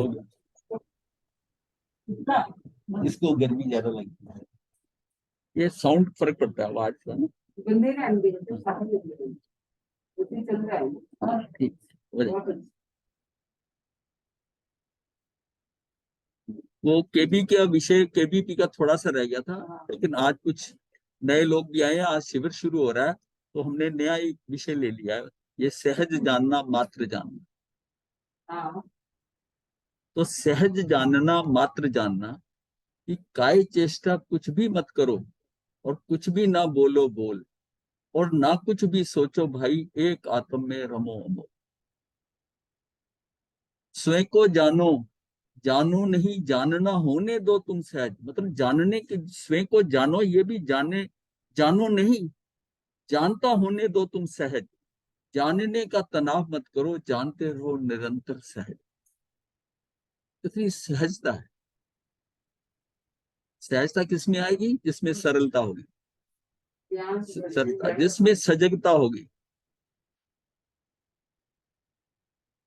हो गया। इसको गर्मी ज्यादा लगती है, ये साउंड फर्क पड़ता है आवाज का ना। हाँ, ठीक। वो केबी का विषय, केबीपी का थोड़ा सा रह गया था, लेकिन आज कुछ नए लोग भी आए हैं, आज शिविर शुरू हो रहा है, तो हमने नया एक विषय ले लिया है, ये सहज जानना मात्र जानना। तो सहज जानना मात्र जानना कि काय चेष्टा कुछ भी मत करो और कुछ भी ना बोलो बोल, और ना कुछ भी सोचो भाई, एक आत्म में रमो अमो। स्वयं को जानो, जानो नहीं जानना होने दो तुम सहज, मतलब जानने के, स्वयं को जानो ये भी जाने, जानो नहीं, जानता होने दो तुम सहज, जानने का तनाव मत करो, जानते रहो निरंतर सहज। कितनी सहजता है। सहजता किसमें आएगी? जिसमें सरलता होगी, सरलता, जिसमें सजगता होगी।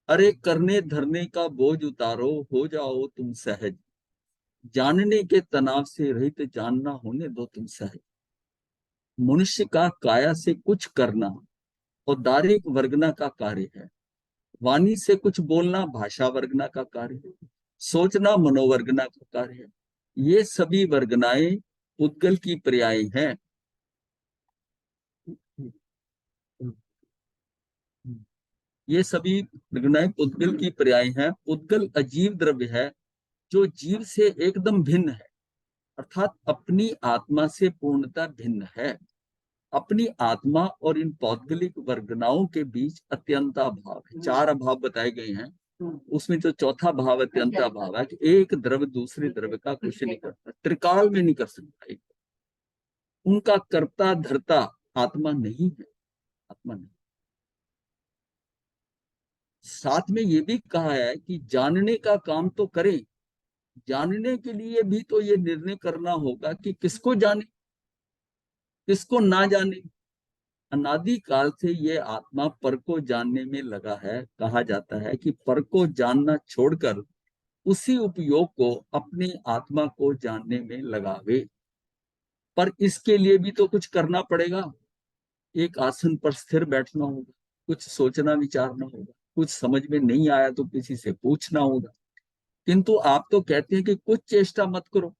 अरे करने धरने का बोझ उतारो, हो जाओ तुम सहज, जानने के तनाव से रहित, जानना होने दो तुम सहज। मनुष्य का काया से कुछ करना औदारिक वर्गना का कार्य है, वाणी से कुछ बोलना भाषा वर्गना का कार्य है, सोचना मनोवर्गना का कार्य है। ये सभी वर्गनाएं उद्गल की पर्याय हैं। ये सभी वर्गनाएं उद्गल की पर्याय हैं। उद्गल अजीव द्रव्य है जो जीव से एकदम भिन्न है, अर्थात अपनी आत्मा से पूर्णतः भिन्न है। अपनी आत्मा और इन पौद्गलिक वर्गनाओं के बीच अत्यंत अभाव है। चार अभाव बताए गए हैं, उसमें जो चौथा भाव अत्यंत अभाव है कि एक द्रव्य दूसरे द्रव्य का कुछ नहीं करता, त्रिकाल में नहीं कर सकता। उनका कर्ता धर्ता आत्मा नहीं है, आत्मा नहीं। साथ में ये भी कहा है कि जानने का काम तो करें, जानने के लिए भी तो ये निर्णय करना होगा कि किसको जाने किसको ना जाने। अनादि काल से ये आत्मा पर को जानने में लगा है। कहा जाता है कि पर को जानना छोड़कर उसी उपयोग को अपनी आत्मा को जानने में लगावे। पर इसके लिए भी तो कुछ करना पड़ेगा। एक आसन पर स्थिर बैठना होगा, कुछ सोचना विचारना होगा, कुछ समझ में नहीं आया तो किसी से पूछना होगा। किंतु आप तो कहते हैं कि कुछ चेष्टा मत करो।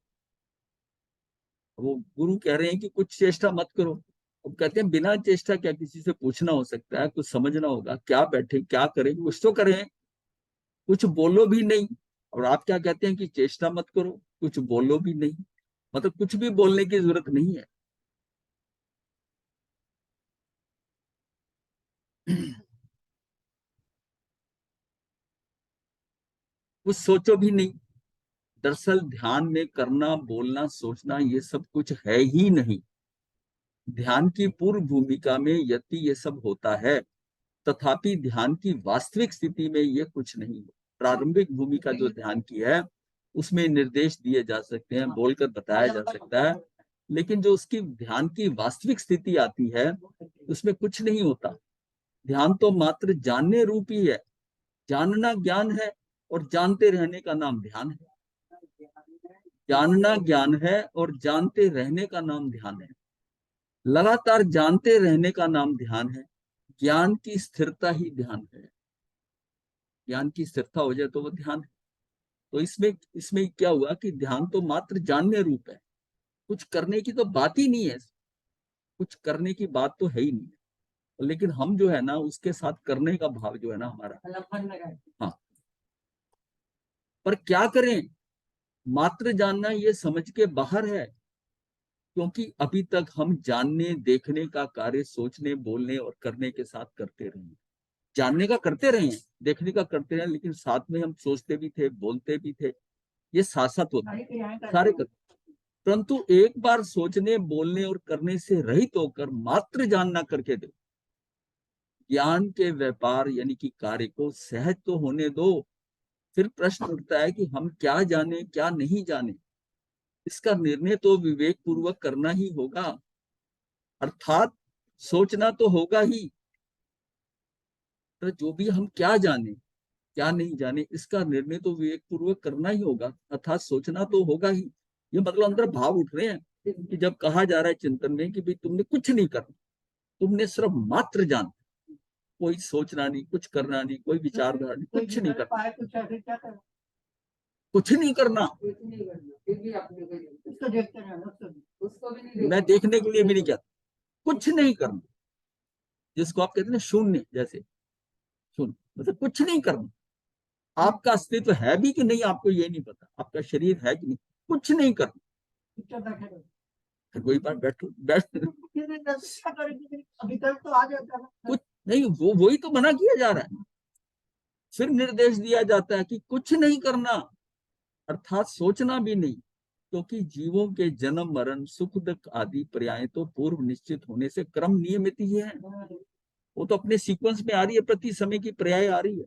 वो गुरु कह रहे हैं कि कुछ चेष्टा मत करो। अब कहते हैं बिना चेष्टा क्या किसी से पूछना हो सकता है? कुछ समझना होगा, क्या बैठे क्या करें, कुछ तो करें, कुछ बोलो भी नहीं। और आप क्या कहते हैं कि चेष्टा मत करो, कुछ बोलो भी नहीं, मतलब कुछ भी बोलने की जरूरत नहीं है। कुछ सोचो भी नहीं। दरअसल ध्यान में करना, बोलना, सोचना ये सब कुछ है ही नहीं। ध्यान की पूर्व भूमिका में यदि ये सब होता है, तथापि ध्यान की वास्तविक स्थिति में ये कुछ नहीं है। प्रारंभिक भूमिका जो ध्यान की है उसमें निर्देश दिए जा सकते हैं, बोलकर बताया जा सकता है, लेकिन जो उसकी ध्यान की वास्तविक स्थिति आती है उसमें कुछ नहीं होता। ध्यान तो मात्र जानने रूप ही है। जानना ज्ञान है और जानते रहने का नाम ध्यान है। जानना ज्ञान है और जानते रहने का नाम ध्यान है। लगातार जानते रहने का नाम ध्यान है। ज्ञान की स्थिरता ही ध्यान है। ज्ञान की स्थिरता हो जाए तो वो ध्यान है। तो इसमें इसमें क्या हुआ कि ध्यान तो मात्र जानने रूप है, कुछ करने की तो बात ही नहीं है। कुछ करने की बात तो है ही नहीं, लेकिन हम जो है ना उसके साथ करने का भाव जो है ना हमारा। हाँ, पर क्या करें? मात्र जानना ये समझ के बाहर है, क्योंकि अभी तक हम जानने देखने का कार्य सोचने बोलने और करने के साथ करते रहे। जानने का करते रहे, देखने का करते रहे, लेकिन साथ में हम सोचते भी थे, बोलते भी थे। ये साथ साथ होता है, सारे करते। परंतु एक बार सोचने बोलने और करने से रहित होकर मात्र जानना करके दो। ज्ञान के व्यापार यानी कि कार्य को सहज तो होने दो। फिर प्रश्न उठता है कि हम क्या जाने क्या नहीं जाने, इसका निर्णय तो विवेक पूर्वक करना ही होगा। अर्थात सोचना तो होगा ही। तो जो भी हम क्या जाने, क्या नहीं जाने, इसका निर्णय तो विवेक पूर्वक करना ही होगा, अर्थात सोचना तो होगा ही। ये मतलब अंदर भाव उठ रहे हैं कि जब कहा जा रहा है चिंतन में कि भाई तुमने कुछ नहीं करना, तुमने सिर्फ मात्र जान, कोई सोचना नहीं, कुछ करना नहीं, कोई विचारधारा नहीं, कुछ नहीं करना, कुछ नहीं करना। मैं देखने के लिए भी नहीं कहता, कुछ नहीं करना, जिसको आप कहते हैं ना शून्य, जैसे शून्य मतलब कुछ नहीं करना। आपका अस्तित्व है भी कि नहीं आपको ये नहीं पता, आपका शरीर है कि नहीं, कुछ नहीं करना। फिर वही बात, बैठो बैठ अभी तक तो आ जाता है, कुछ नहीं, वो वही तो मना किया जा रहा है। फिर निर्देश दिया जाता है कि कुछ नहीं करना, अर्थात सोचना भी नहीं, क्योंकि जीवों के जन्म मरण सुख दुख आदि पर्याय तो पूर्व निश्चित होने से क्रम नियमित ही है, वो तो अपने सीक्वेंस में आ रही है, प्रति समय की पर्याय आ रही है।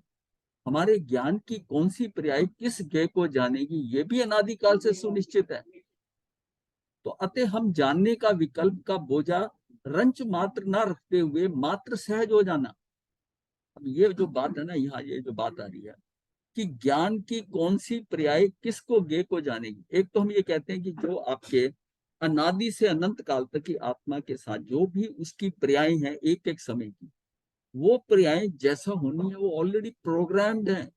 हमारे ज्ञान की कौन सी पर्याय किस ज्ञ को जानेगी, ये भी अनादिकाल से सुनिश्चित है। तो अतः हम जानने का विकल्प का बोझा रंच मात्र ना रखते हुए मात्र सहज हो जाना। अब ये जो बात है ना, यहाँ ये जो बात आ रही है कि ज्ञान की कौन सी पर्याय किसको गे को जानेगी। एक तो हम ये कहते हैं कि जो आपके अनादि से अनंत काल तक की आत्मा के साथ जो भी उसकी पर्याय हैं एक एक समय की, वो पर्याय जैसा होनी है वो ऑलरेडी प्रोग्राम्ड है,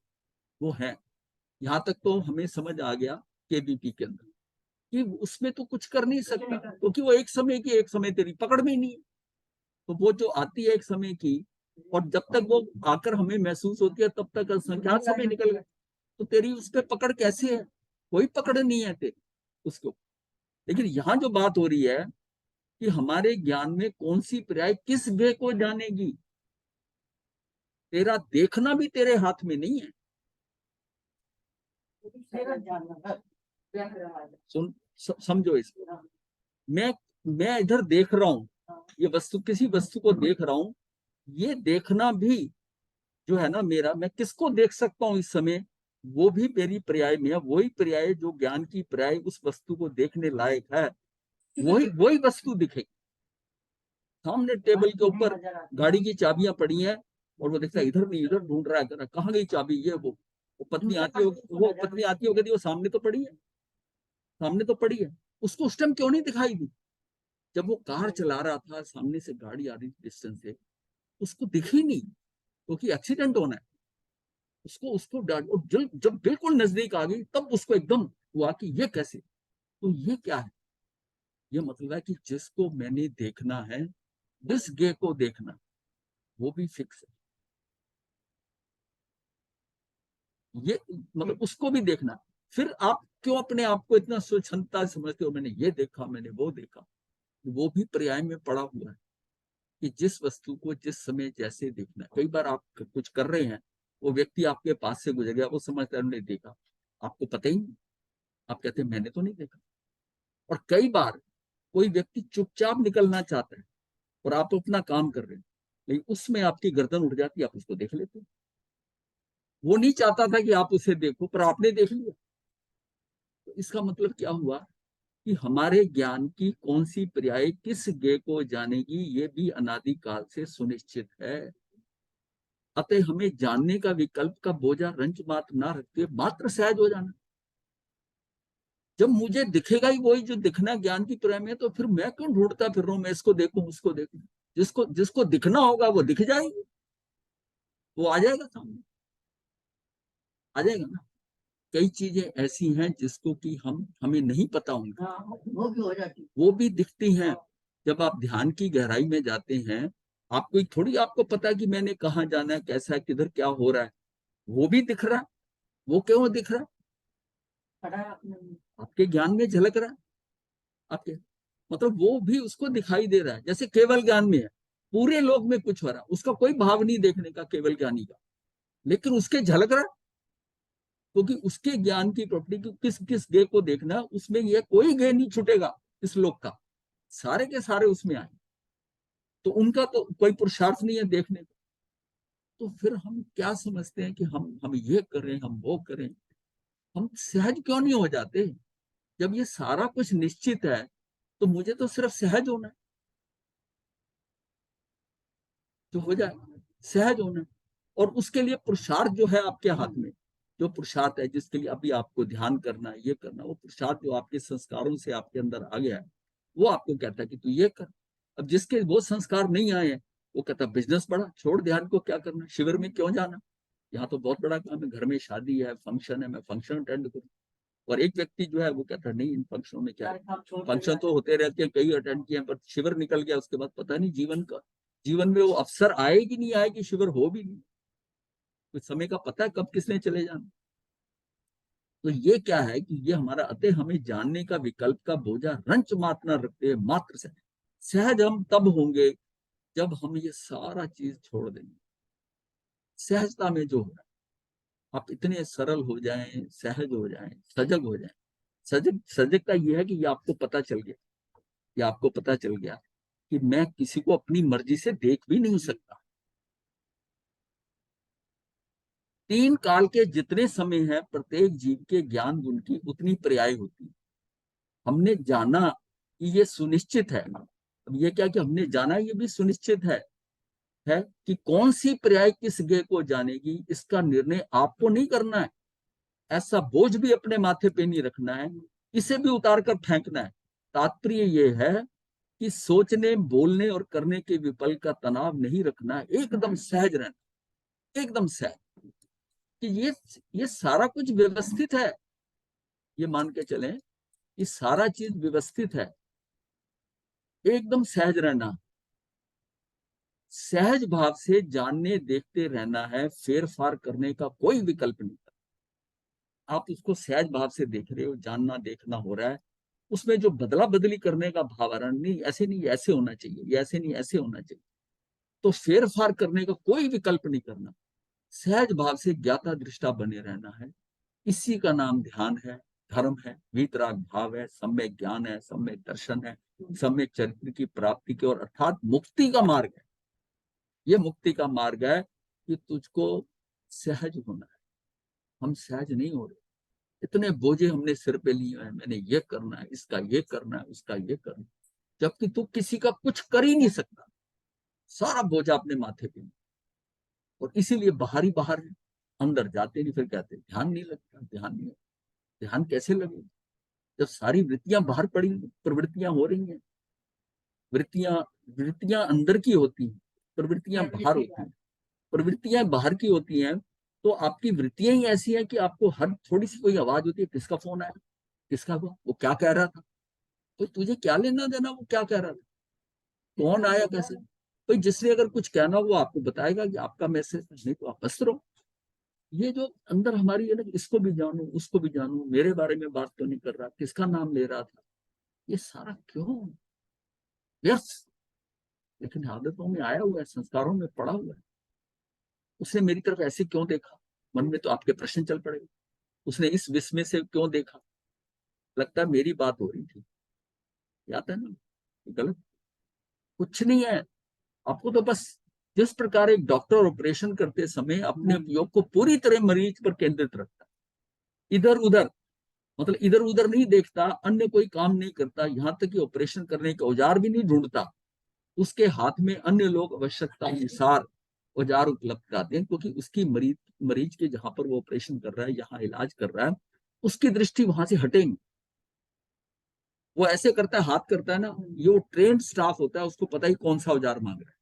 वो है। यहाँ तक तो हमें समझ आ गया केबीपी के अंदर कि उसमें तो कुछ कर नहीं सकता, क्योंकि वो एक समय की, एक समय तेरी पकड़ में ही नहीं है। तो वो जो आती है एक समय की, और जब तक वो आकर हमें महसूस होती है तब तक असंख्यात समय निकल गए, तो तेरी उस पर पकड़ कैसे है, कोई पकड़ नहीं है तेरी उसको। लेकिन यहाँ जो बात हो रही है कि हमारे ज्ञान में कौन सी पर्याय किस वे को जानेगी, तेरा देखना भी तेरे हाथ में नहीं है। सुन, समझो इसको। मैं मैं इधर देख रहा हूँ, ये वस्तु, किसी वस्तु को देख रहा हूँ, ये देखना भी जो है ना मेरा, मैं किसको देख सकता हूँ इस समय, वो भी मेरी पर्याय में है। वही पर्याय जो ज्ञान की पर्याय उस वस्तु को देखने लायक है, वही वही वस्तु दिखेगी। सामने टेबल के ऊपर गाड़ी की चाबियां पड़ी हैं, और वो देखता है इधर नहीं, इधर ढूंढ रहा है, कहाँ गई चाबी, ये वो पत्नी आती हो, वो पत्नी आती हो, कहती वो सामने तो पड़ी है, सामने तो पड़ी है। उसको उस टाइम क्यों नहीं दिखाई दी, जब वो कार चला रहा था, सामने से गाड़ी आ रही थी डिस्टेंस से, उसको दिखी नहीं, क्योंकि एक्सीडेंट होना है। उसको उसको जब बिल्कुल नजदीक आ गई तब उसको एकदम हुआ कि ये कैसे, तो ये क्या है, ये मतलब है कि जिसको मैंने देखना है, जिस गे को देखना, वो भी फिक्स है। ये मतलब उसको भी देखना। फिर आप क्यों अपने आप को इतना स्वच्छंदता समझते हो, मैंने ये देखा, मैंने वो देखा, वो भी पर्याय में पड़ा हुआ है कि जिस वस्तु को जिस समय जैसे देखना है। कई बार आप कुछ कर रहे हैं, वो व्यक्ति आपके पास से गुजर गया, वो समझता है हमने देखा, आपको पता ही नहीं, आप कहते हैं मैंने तो नहीं देखा। और कई बार कोई व्यक्ति चुपचाप निकलना चाहता है और आप अपना काम कर रहे हैं, लेकिन उसमें आपकी गर्दन उठ जाती है, आप उसको देख लेते हैं। वो नहीं चाहता था कि आप उसे देखो, पर आपने देख लिया। तो इसका मतलब क्या हुआ कि हमारे ज्ञान की कौन सी पर्याय किस ज्ञ को जानेगी, ये भी अनादिकाल से सुनिश्चित है। अतः हमें जानने का विकल्प का बोझा रंच मात्र ना रखते मात्र सहज हो जाना। जब मुझे दिखेगा ही वही जो दिखना ज्ञान की पर्याय में, तो फिर मैं क्यों ढूंढता फिर रहा हूं, मैं इसको देखूं उसको देखूं। जिसको जिसको दिखना होगा वो दिख जाएगी, वो आ जाएगा सामने, आ जाएगा ना। कई चीजें ऐसी हैं जिसको कि हमें नहीं पता होंगे, वो भी हो जाती, वो भी दिखती हैं। जब आप ध्यान की गहराई में जाते हैं, आपको थोड़ी आपको पता कि मैंने कहाँ जाना है, कैसा है, किधर क्या हो रहा है, वो भी दिख रहा है। वो क्यों दिख रहा है, आपके ज्ञान में झलक रहा है, आपके मतलब वो भी उसको दिखाई दे रहा है। जैसे केवल ज्ञान में है, पूरे लोक में कुछ हो रहा है, उसका कोई भाव नहीं देखने का केवल ज्ञानी का, लेकिन उसके झलक रहा है, क्योंकि उसके ज्ञान की प्रॉपर्टी किस किस गे को देखना, उसमें ये कोई गे नहीं छूटेगा इस लोक का, सारे के सारे उसमें आए, तो उनका तो कोई पुरुषार्थ नहीं है देखने का। तो फिर हम क्या समझते हैं कि हम ये करें, हम वो करें, हम सहज क्यों नहीं हो जाते। जब ये सारा कुछ निश्चित है, तो मुझे तो सिर्फ सहज होना है, तो हो जाए सहज होना है। और उसके लिए पुरुषार्थ जो है आपके हाथ में, जो पुरुषार्थ है जिसके लिए अभी आपको ध्यान करना है, ये करना, वो पुरुषार्थ जो आपके संस्कारों से आपके अंदर आ गया है, वो आपको कहता है कि तू ये कर। अब जिसके वो संस्कार नहीं आए हैं, वो कहता है बिजनेस बड़ा, छोड़ ध्यान को, क्या करना, शिविर में क्यों जाना, यहाँ तो बहुत बड़ा काम है, घर में शादी है, फंक्शन है, मैं फंक्शन अटेंड करूँ। और एक व्यक्ति जो है वो कहता है नहीं, इन फंक्शनों में क्या है, फंक्शन तो होते रहते हैं, कई अटेंड किए, पर शिविर निकल गया उसके बाद पता नहीं जीवन में वो अवसर आएगी नहीं आएगी, शिविर हो भी नहीं, कुछ समय का पता है कब किसने चले जाना। तो ये क्या है कि ये हमारा अतः हमें जानने का विकल्प का बोझा रंच मात्र न रखते मात्र से सहज हम तब होंगे जब हम ये सारा चीज छोड़ देंगे। सहजता में जो है आप इतने सरल हो जाएं, सहज हो जाएं, सजग हो जाएं। सजगता यह है कि ये आपको पता चल गया, ये आपको पता चल गया कि मैं किसी को अपनी मर्जी से देख भी नहीं सकता। तीन काल के जितने समय है प्रत्येक जीव के ज्ञान गुण की उतनी पर्याय होती है। हमने जाना कि ये सुनिश्चित है, अब ये क्या कि हमने जाना ये भी सुनिश्चित है कि कौन सी पर्याय किस ज्ञ को जानेगी, इसका निर्णय आपको नहीं करना है। ऐसा बोझ भी अपने माथे पे नहीं रखना है, इसे भी उतार कर फेंकना है। तात्पर्य ये है कि सोचने, बोलने और करने के विपल का तनाव नहीं रखना है, एकदम सहज रहना, एकदम सहज कि ये सारा कुछ व्यवस्थित है, ये मान के चलें कि सारा चीज व्यवस्थित है, एकदम सहज रहना, सहज भाव से जानने देखते रहना है, फेर फार करने का कोई विकल्प नहीं। आप उसको सहज भाव से देख रहे हो, जानना देखना हो रहा है, उसमें जो बदला बदली करने का भाव आ रहा नहीं, ऐसे नहीं ऐसे होना चाहिए, ये ऐसे नहीं ऐसे होना चाहिए, तो फेर फार करने का कोई विकल्प नहीं करना, सहज भाव से ज्ञाता दृष्टा बने रहना है। इसी का नाम ध्यान है, धर्म है, वीतराग भाव है, सम्यक ज्ञान है, सम्यक दर्शन है, सम्यक चरित्र की प्राप्ति की और अर्थात मुक्ति का मार्ग है। ये मुक्ति का मार्ग है कि तुझको सहज होना है। हम सहज नहीं हो रहे, इतने बोझे हमने सिर पे लिए हैं, मैंने ये करना है, इसका ये करना है, उसका ये करना है, जबकि तू किसी का कुछ कर ही नहीं सकता, सारा बोझा अपने माथे पे। और इसीलिए बाहर ही बाहर है, अंदर जाते नहीं, फिर कहते ध्यान नहीं लगता, ध्यान नहीं लगता। ध्यान कैसे लगे जब सारी वृत्तियां बाहर पड़ी, प्रवृत्तियां हो रही हैं, वृत्तियां वृत्तियां अंदर की होती हैं, प्रवृत्तियां बाहर होती हैं। प्रवृत्तियां बाहर की होती हैं तो आपकी वृत्तियां ही ऐसी हैं कि आपको हर थोड़ी सी कोई आवाज होती है, किसका फोन आया, किसका हुआ, वो क्या कह रहा था, तो तुझे क्या लेना देना वो क्या कह रहा था, कौन आया कैसे। भाई जिसने अगर कुछ कहना वो आपको बताएगा कि आपका मैसेज, नहीं तो आप बस रहो। ये जो अंदर हमारी है ना, इसको भी जानू उसको भी जानू, मेरे बारे में बात तो नहीं कर रहा, किसका नाम ले रहा था, ये सारा क्यों व्यर्थ। लेकिन आदतों में आया हुआ है, संस्कारों में पड़ा हुआ है। उसने मेरी तरफ ऐसे क्यों देखा, मन में तो आपके प्रश्न चल पड़े। उसने इस विस्मय से क्यों देखा, लगता है मेरी बात हो रही थी, याद है ना, गलत कुछ नहीं है। आपको तो बस जिस प्रकार एक डॉक्टर ऑपरेशन करते समय अपने उपयोग को पूरी तरह मरीज पर केंद्रित रखता है, इधर उधर मतलब इधर उधर नहीं देखता, अन्य कोई काम नहीं करता, यहाँ तक कि ऑपरेशन करने के औजार भी नहीं ढूंढता, उसके हाथ में अन्य लोग आवश्यकता अनुसार औजार उपलब्ध कराते हैं, क्योंकि उसकी मरीज के जहां पर वो ऑपरेशन कर रहा है, यहाँ इलाज कर रहा है, उसकी दृष्टि वहां से हटेगी। वो ऐसे करता है, हाथ करता है ना, ये वो ट्रेंड स्टाफ होता है, उसको पता ही कौन सा औजार मांग रहा है।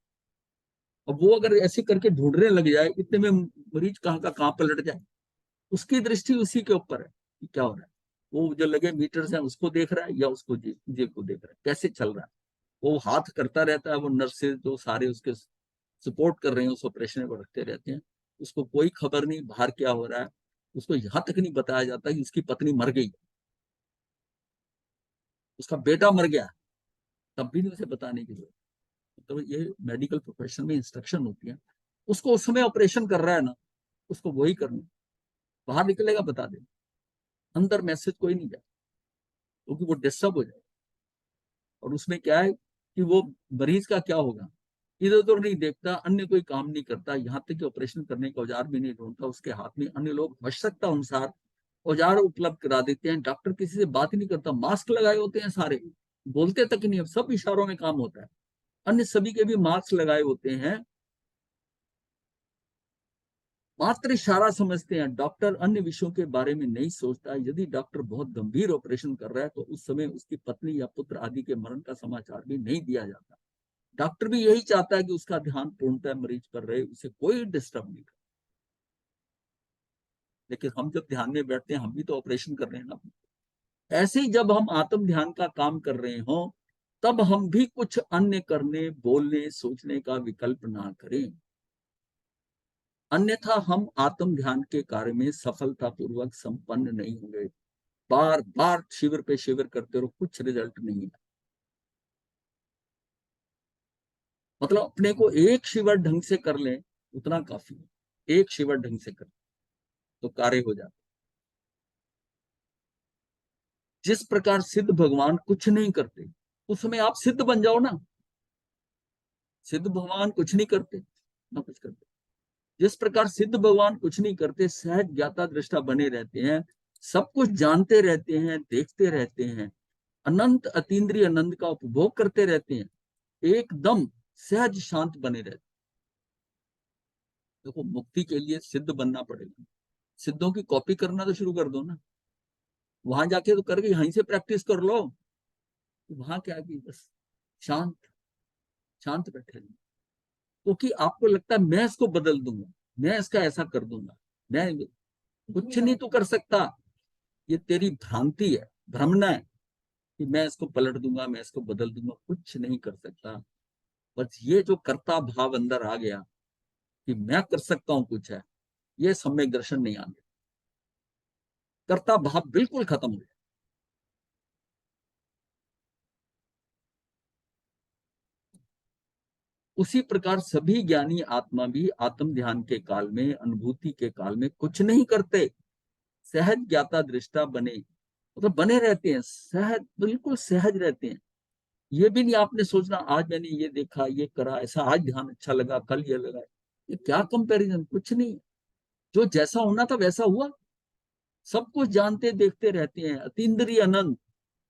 अब वो अगर ऐसे करके ढूंढने लग जाए, इतने में मरीज कहाँ का कहाँ पलट जाए, उसकी दृष्टि उसी के ऊपर है कि क्या हो रहा है। वो जो लगे मीटर्स हैं उसको देख रहा है या उसको जेब को देख रहा है, कैसे चल रहा है। वो हाथ करता रहता है, वो नर्सेज जो सारे उसके सपोर्ट कर रहे हैं उस ऑपरेशन में रखते रहते हैं, उसको कोई खबर नहीं बाहर क्या हो रहा है। उसको यहाँ तक नहीं बताया जाता कि उसकी पत्नी मर गई, उसका बेटा मर गया, तब भी नहीं उसे बताने की जरूरत। तो ये मेडिकल प्रोफेशन में इंस्ट्रक्शन होती है। उसको उस समय ऑपरेशन कर रहा है ना, उसको वही करना, बाहर निकलेगा बता दे, अंदर मैसेज कोई नहीं जाए, क्योंकि वो डिस्टर्ब हो जाए। और उसमें क्या है कि वो मरीज का क्या होगा, इधर उधर नहीं देखता, अन्य कोई काम नहीं करता, यहाँ तक कि ऑपरेशन करने का औजार भी नहीं ढूंढता, उसके हाथ में अन्य लोग आवश्यकता अनुसार औजार उपलब्ध करा देते हैं। डॉक्टर किसी से बात ही नहीं करता, मास्क लगाए होते हैं सारे, बोलते तक नहीं, सब इशारों में काम होता है। अन्य सभी के भी मास्क लगाए होते हैं, मात्र इशारा समझते हैं। डॉक्टर अन्य विषयों के बारे में नहीं सोचता। यदि डॉक्टर बहुत गंभीर ऑपरेशन कर रहा है तो उस समय उसकी पत्नी या पुत्र आदि के मरण का समाचार भी नहीं दिया जाता। डॉक्टर भी यही चाहता है कि उसका ध्यान पूर्णतः मरीज पर रहे, उसे कोई डिस्टर्ब नहीं करे। लेकिन हम जब ध्यान में बैठते हैं, हम भी तो ऑपरेशन कर रहे हैं ना। ऐसे ही जब हम आत्म ध्यान का काम कर रहे हो, तब हम भी कुछ अन्य करने, बोलने, सोचने का विकल्प ना करें। अन्यथा हम आत्म ध्यान के कार्य में सफलतापूर्वक संपन्न नहीं होंगे। बार बार शिविर पे शिविर करते रहो, कुछ रिजल्ट नहीं है। मतलब अपने को एक शिविर ढंग से कर लें, उतना काफी है। एक शिविर ढंग से कर तो कार्य हो जाता। जिस प्रकार सिद्ध भगवान कुछ नहीं करते, उस समय आप सिद्ध बन जाओ ना। सिद्ध भगवान कुछ नहीं करते, ना कुछ करते। जिस प्रकार सिद्ध भगवान कुछ नहीं करते, सहज ज्ञाता दृष्टा बने रहते हैं, सब कुछ जानते रहते हैं, देखते रहते हैं, अनंत अतीन्द्रिय आनंद का उपभोग करते रहते हैं, एकदम सहज शांत बने रहते। देखो, मुक्ति के लिए सिद्ध बनना पड़ेगा। सिद्धों की कॉपी करना तो शुरू कर दो ना। वहां जाके तो करके यहीं से प्रैक्टिस कर लो। वहां क्या की बस शांत शांत बैठे रहो। क्योंकि आपको लगता है मैं इसको बदल दूंगा, मैं इसका ऐसा कर दूंगा। मैं कुछ नहीं तो कर सकता। ये तेरी भ्रांति है, भ्रमना है कि मैं इसको पलट दूंगा, मैं इसको बदल दूंगा। कुछ नहीं कर सकता। बस ये जो कर्ता भाव अंदर आ गया कि मैं कर सकता हूं कुछ है, ये सम्यक दर्शन नहीं आ गया। कर्ता भाव बिल्कुल खत्म हो गया। उसी प्रकार सभी ज्ञानी आत्मा भी आत्म ध्यान के काल में, अनुभूति के काल में कुछ नहीं करते, सहज ज्ञाता दृष्टा बने, मतलब बने रहते हैं, सहज, बिल्कुल सहज रहते हैं। ये भी नहीं आपने सोचना आज मैंने ये देखा, ये करा, ऐसा आज ध्यान अच्छा लगा, कल ये लगा। ये क्या कंपैरिजन, कुछ नहीं। जो जैसा होना था वैसा हुआ। सब कुछ जानते देखते रहते हैं, अतीन्द्रिय आनंद,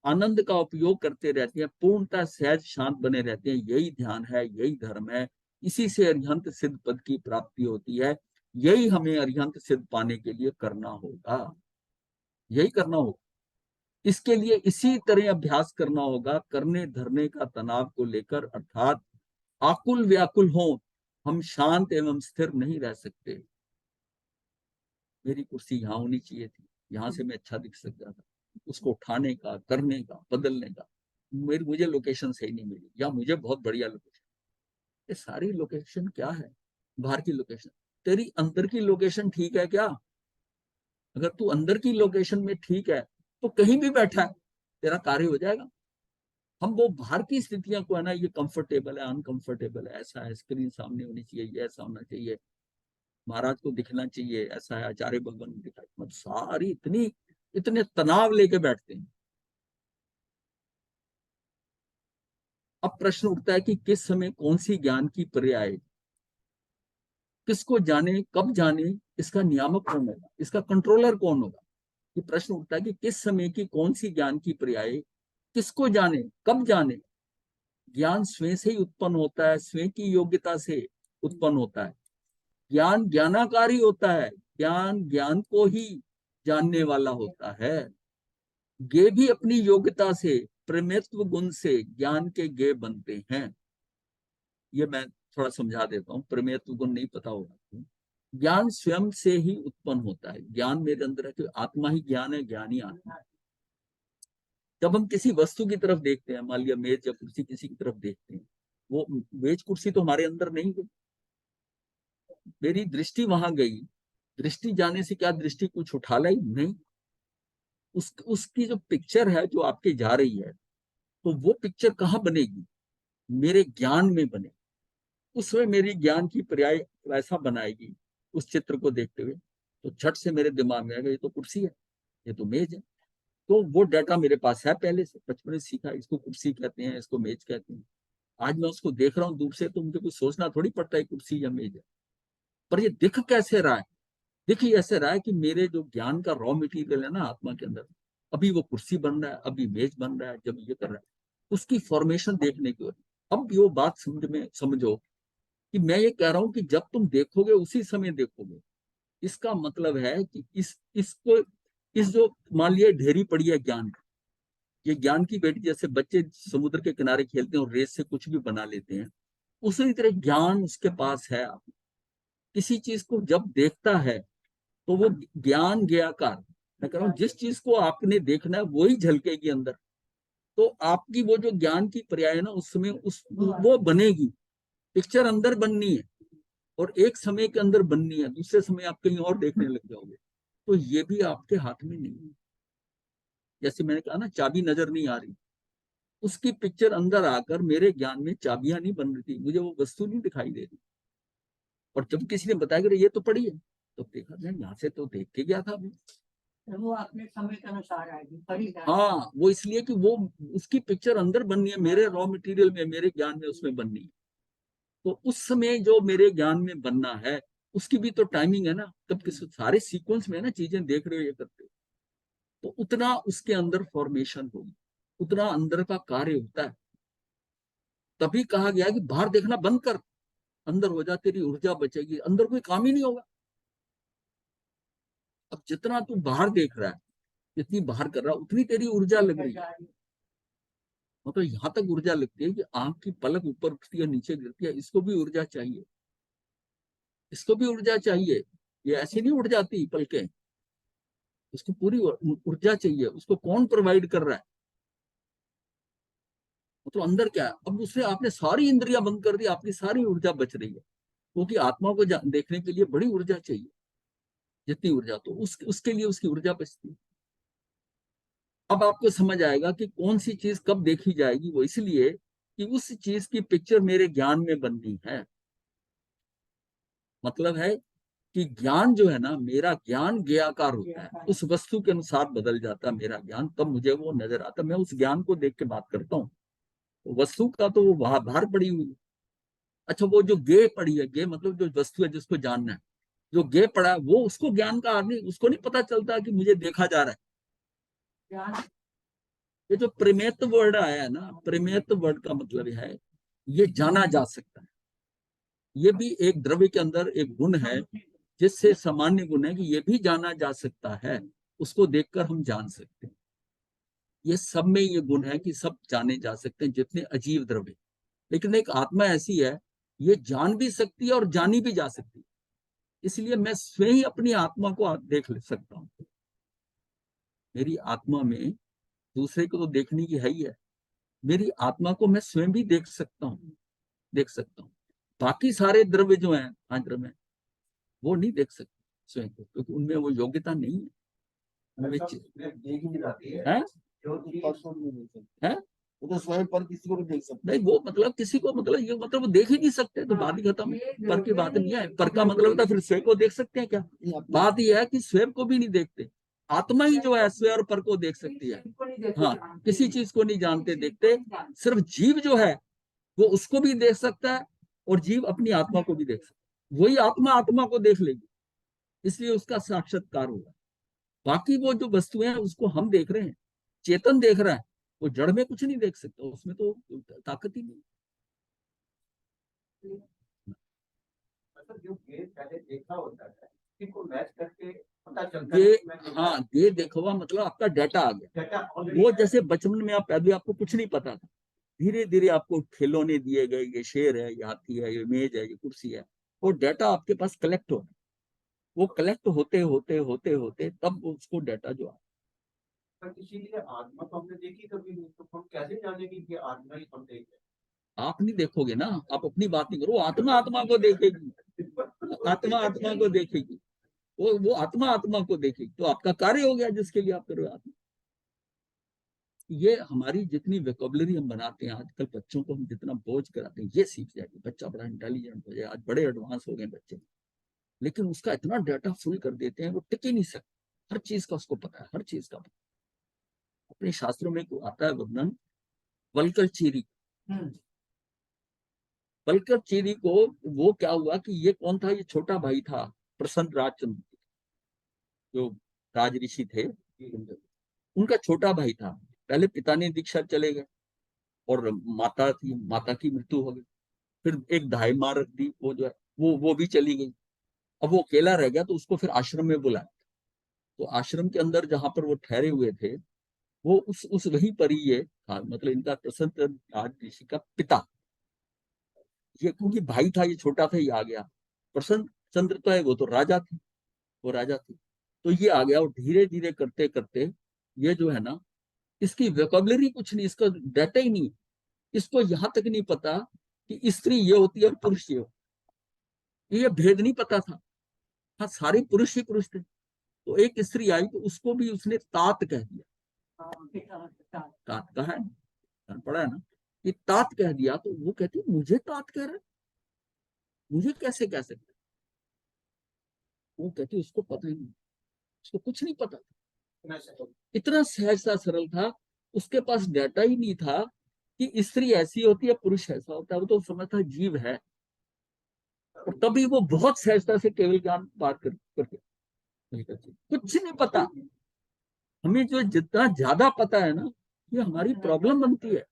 आनंद का उपयोग करते रहते हैं, पूर्णतः सहज शांत बने रहते हैं। यही ध्यान है, यही धर्म है। इसी से अरिहंत सिद्ध पद की प्राप्ति होती है। यही हमें अरिहंत सिद्ध पाने के लिए करना होगा। यही करना होगा। इसके लिए इसी तरह अभ्यास करना होगा, करने धरने का तनाव को लेकर, अर्थात आकुल व्याकुल हो। हम शांत एवं स्थिर नहीं रह सकते। मेरी कुर्सी यहाँ होनी चाहिए थी, यहाँ से मैं अच्छा दिख सकता था। उसको उठाने का, करने का, बदलने का, मुझे लोकेशन सही नहीं मिली, या मुझे बहुत बढ़िया लोकेशन। ये सारी लोकेशन क्या है? बाहर की लोकेशन। तेरी अंदर की लोकेशन ठीक है क्या? अगर तू अंदर की लोकेशन में ठीक है, तो कहीं भी बैठा है तेरा कार्य हो जाएगा। हम वो बाहर की स्थितियां को है ना, ये कंफर्टेबल है, अनकंफर्टेबल है, ऐसा है, स्क्रीन सामने होनी चाहिए, ये ऐसा होना चाहिए, महाराज को दिखना चाहिए, ऐसा है, आचार्य भगवान को दिखाई, मतलब सारी इतनी, इतने तनाव लेके बैठते हैं। अब प्रश्न उठता है कि किस समय कौन सी ज्ञान की पर्याय, किसको जाने, कब जाने, इसका नियामक कौन होगा, इसका कंट्रोलर कौन होगा? ये प्रश्न उठता है कि किस समय की कौन सी ज्ञान की पर्याय, किसको जाने, कब जाने। ज्ञान स्वयं से ही उत्पन्न होता है, स्वयं की योग्यता से उत्पन्न होता है। ज्ञान ज्ञानाकारी होता है, ज्ञान ज्ञान को ही जानने वाला होता है। गे भी अपनी योग्यता से, प्रमेत्व गुण से ज्ञान के गे बनते हैं। ये मैं थोड़ा समझा देता हूँ, प्रमेत्व गुण नहीं पता होगा। ज्ञान स्वयं से ही उत्पन्न होता है। ज्ञान मेरे अंदर है कि आत्मा ही ज्ञान है, ज्ञान ही आत्मा है। जब हम किसी वस्तु की तरफ देखते हैं, मान लिया मेज या कुर्सी, किसी की तरफ देखते हैं, वो मेज कुर्सी तो हमारे अंदर नहीं गई, मेरी दृष्टि वहां गई। दृष्टि जाने से क्या दृष्टि कुछ उठा लाई? नहीं। उसकी जो पिक्चर है जो आपकी जा रही है, तो वो पिक्चर कहाँ बनेगी? मेरे ज्ञान में बने। उसमें मेरी ज्ञान की पर्याय वैसा बनाएगी उस चित्र को देखते हुए, तो झट से मेरे दिमाग में आएगा ये तो कुर्सी है, ये तो मेज है। तो वो डाटा मेरे पास है, पहले से बचपन में सीखा, इसको कुर्सी कहते हैं, इसको मेज कहते हैं। आज मैं उसको देख रहा हूँ दूर से, तो मुझे कुछ सोचना थोड़ी पड़ता है कुर्सी या मेज है। पर ये दिख कैसे रहा है? दिख ही ऐसे रहा है कि मेरे जो ज्ञान का रॉ मटेरियल है ना आत्मा के अंदर, अभी वो कुर्सी बन रहा है, अभी मेज बन रहा है, जब ये कर रहा है, उसकी फॉर्मेशन देखने की। अब ये बात समझ में समझो कि मैं ये कह रहा हूं कि जब तुम देखोगे उसी समय देखोगे। इसका मतलब है कि इसको इस जो मान लिया ढेरी पड़ी है ज्ञान, ये ज्ञान की बेटी, जैसे बच्चे समुद्र के किनारे खेलते हैं और रेत से कुछ भी बना लेते हैं, उसी तरह ज्ञान उसके पास है। किसी चीज को जब देखता है तो वो ज्ञान ज्ञाकार, मैं कह रहा हूँ जिस चीज को आपने देखना है वही झलकेगी अंदर। तो आपकी वो जो ज्ञान की पर्याय है ना, उस समय उस वो बनेगी। पिक्चर अंदर बननी है और एक समय के अंदर बननी है, दूसरे समय आप कहीं और देखने लग जाओगे। तो ये भी आपके हाथ में नहीं है। जैसे मैंने कहा ना, चाबी नजर नहीं आ रही, उसकी पिक्चर अंदर आकर मेरे ज्ञान में चाबियां नहीं बन रही थी, मुझे वो वस्तु नहीं दिखाई दे रही। और जब किसी ने बताया कि ये तो पड़ी है, तो देखा मैं यहाँ से तो देख के गया था अभी। वो अपने समय के अनुसार आएगी, पड़ी हाँ, वो इसलिए कि वो उसकी पिक्चर अंदर बननी है, मेरे रॉ मटेरियल में, मेरे ज्ञान में उसमें बननी है। तो उस समय जो मेरे ज्ञान में बनना है, उसकी भी तो टाइमिंग है ना। तब किस सारे सीक्वेंस में ना चीजें देख रहे हो, ये करते हो, तो उतना उसके अंदर फॉर्मेशन होगी, उतना अंदर का कार्य होता है। तभी कहा गया कि बाहर देखना बंद कर, अंदर हो जा, तेरी ऊर्जा बचेगी, अंदर कोई काम ही नहीं होगा। अब जितना तू बाहर देख रहा है, जितनी बाहर कर रहा है, उतनी तेरी ऊर्जा लग रही है। मतलब यहाँ तक ऊर्जा लगती है कि आंख की पलक ऊपर उठती है, नीचे गिरती है, इसको भी ऊर्जा चाहिए, इसको भी ऊर्जा चाहिए। ये ऐसे नहीं उठ जाती पलकें, उसको पूरी ऊर्जा चाहिए। उसको कौन प्रोवाइड कर रहा है? तो अंदर क्या है? अब उससे आपने सारी इंद्रियां बंद कर दी, आपकी सारी ऊर्जा बच रही है, क्योंकि आत्मा को देखने के लिए बड़ी ऊर्जा चाहिए। जितनी ऊर्जा, तो उसके लिए उसकी ऊर्जा बचती है। अब आपको समझ आएगा कि कौन सी चीज कब देखी जाएगी। वो इसलिए कि उस चीज की पिक्चर मेरे ज्ञान में बननी है। मतलब है कि ज्ञान जो है ना, मेरा ज्ञान ज्ञाकार होता है, उस वस्तु के अनुसार बदल जाता है मेरा ज्ञान, तब मुझे वो नजर आता है। मैं उस ज्ञान को देख के बात करता हूँ। वस्तु का तो वो बाहर पड़ी हुई है। अच्छा, वो जो गे पड़ी है, गे मतलब जो वस्तु है जिसको जानना है, जो गे पड़ा है वो उसको ज्ञान का आदमी, उसको नहीं पता चलता कि मुझे देखा जा रहा है। ये जो प्रमेत वर्ड आया है ना, प्रमेत वर्ड का मतलब है ये जाना जा सकता है। ये भी एक द्रव्य के अंदर एक गुण है, जिससे सामान्य गुण है कि ये भी जाना जा सकता है, उसको देखकर हम जान सकते हैं। ये सब में ये गुण है कि सब जाने जा सकते हैं, जितने अजीब द्रव्य। लेकिन एक आत्मा ऐसी है, ये जान भी सकती है और जानी भी जा सकती है। इसलिए मैं स्वयं ही अपनी आत्मा को देख सकता हूँ। मेरी आत्मा में दूसरे को तो देखने की है ही है, मेरी आत्मा को मैं स्वयं भी देख सकता हूँ, देख सकता हूँ। बाकी सारे द्रव्य जो हैं, पांच द्रव्य, वो नहीं देख सकते स्वयं को, क्योंकि उनमें वो योग्यता नहीं है। है वो तो स्वयं पर किसी को भी देख सकते नहीं, वो मतलब किसी को, मतलब ये मतलब वो देख ही नहीं सकते, तो बात ही खत्म है। पर की बात नहीं है। पर का मतलब होता है फिर स्वयं को देख सकते हैं क्या? बात यह है कि स्वयं को भी नहीं देखते। आत्मा ही जो है स्वयं और पर को देख सकती है। हाँ, किसी चीज को नहीं जानते देखते। सिर्फ जीव जो है वो उसको भी देख सकता है, और जीव अपनी आत्मा को भी देख सकता है। वही आत्मा आत्मा को देख लेगी, इसलिए उसका साक्षात्कार होगा। बाकी वो जो वस्तुएं हैं उसको हम देख रहे हैं, चेतन देख रहा है, वो जड़ में कुछ नहीं देख सकता, उसमें तो ताकत ही नहीं। मतलब जो गेम पहले देखा होता है, इसको मैच करके पता चलता है। हाँ, ये देखो हुआ मतलब आपका डाटा आ गया। वो जैसे बचपन में आप पहले आपको कुछ नहीं पता था, धीरे धीरे आपको खिलौने दिए गए, ये शेर है, ये हाथी है, ये मेज है, ये कुर्सी है, वो डाटा आपके पास कलेक्ट हो, वो कलेक्ट होते होते होते होते तब उसको डाटा जो पर इसीलिए आत्मा तो हमने देखी कभी नहीं, तो हम कैसे जानेंगे कि आत्मा ही हम देख रहे हैं? आप नहीं देखोगे ना, आप अपनी बात नहीं करो, आत्मा आत्मा को देखेगी। आत्मा आत्मा को देखेगी, वो आत्मा आत्मा को देखेगी, तो आपका कार्य हो गया जिसके लिए आप कर रहे हो। आत्मा, ये हमारी जितनी वेकोबलरी हम बनाते हैं आजकल, बच्चों को हम जितना बोझ कराते हैं, ये सीख जाएगी, बच्चा बड़ा इंटेलिजेंट हो जाए, आज बड़े एडवांस हो गए बच्चे, लेकिन उसका इतना डाटा फुल कर देते हैं, वो टिक ही नहीं सकता। हर चीज का उसको पता है, हर चीज का पता। अपने शास्त्रों में आता है वर्णन वल्कर चीरी। वल्कर चीरी को, वो क्या हुआ कि ये कौन था? ये छोटा भाई था प्रसन्न राजचंद्र, जो राज ऋषि थे, उनका छोटा भाई था। पहले पिता ने दीक्षा चले गए, और माता थी, माता की मृत्यु हो गई। फिर एक दाई माँ रख दी, वो जो है वो भी चली गई। अब वो अकेला रह गया तो उसको फिर आश्रम में बुलाया। तो आश्रम के अंदर जहां पर वो ठहरे हुए थे, वो उस वहीं पर ही ये था, मतलब इनका प्रसन्न राज ऋषि का पिता, ये क्योंकि भाई था, ये छोटा था, ये आ गया। प्रसन्न चंद्र तो है, वो तो राजा थे, वो राजा थे। तो ये आ गया और धीरे धीरे करते करते ये जो है ना, इसकी वोकेबलरी कुछ नहीं, इसका डाटा ही नहीं, इसको यहां तक नहीं पता कि स्त्री ये होती है और पुरुष ये होता है, ये भेद नहीं पता था। हाँ, सारे पुरुष ही पुरुष थे। तो एक स्त्री आई तो उसको भी उसने तात कह दिया। तात कहा है, पढ़ा है ना, कि तात कह दिया। तो वो कहती मुझे तात कह रहा है, मुझे कैसे कह सकते। वो कहती उसको पता ही नहीं, उसको कुछ नहीं पता, इतना सहज सा सरल था। उसके पास डाटा ही नहीं था कि स्त्री ऐसी होती है, पुरुष ऐसा होता है। वो तो समझता जीव है। और तभी वो बहुत सहजता से केवल ज्ञान पार करके कुछ नहीं पता। हमें जो जितना ज्यादा पता है ना, ये हमारी प्रॉब्लम बनती है।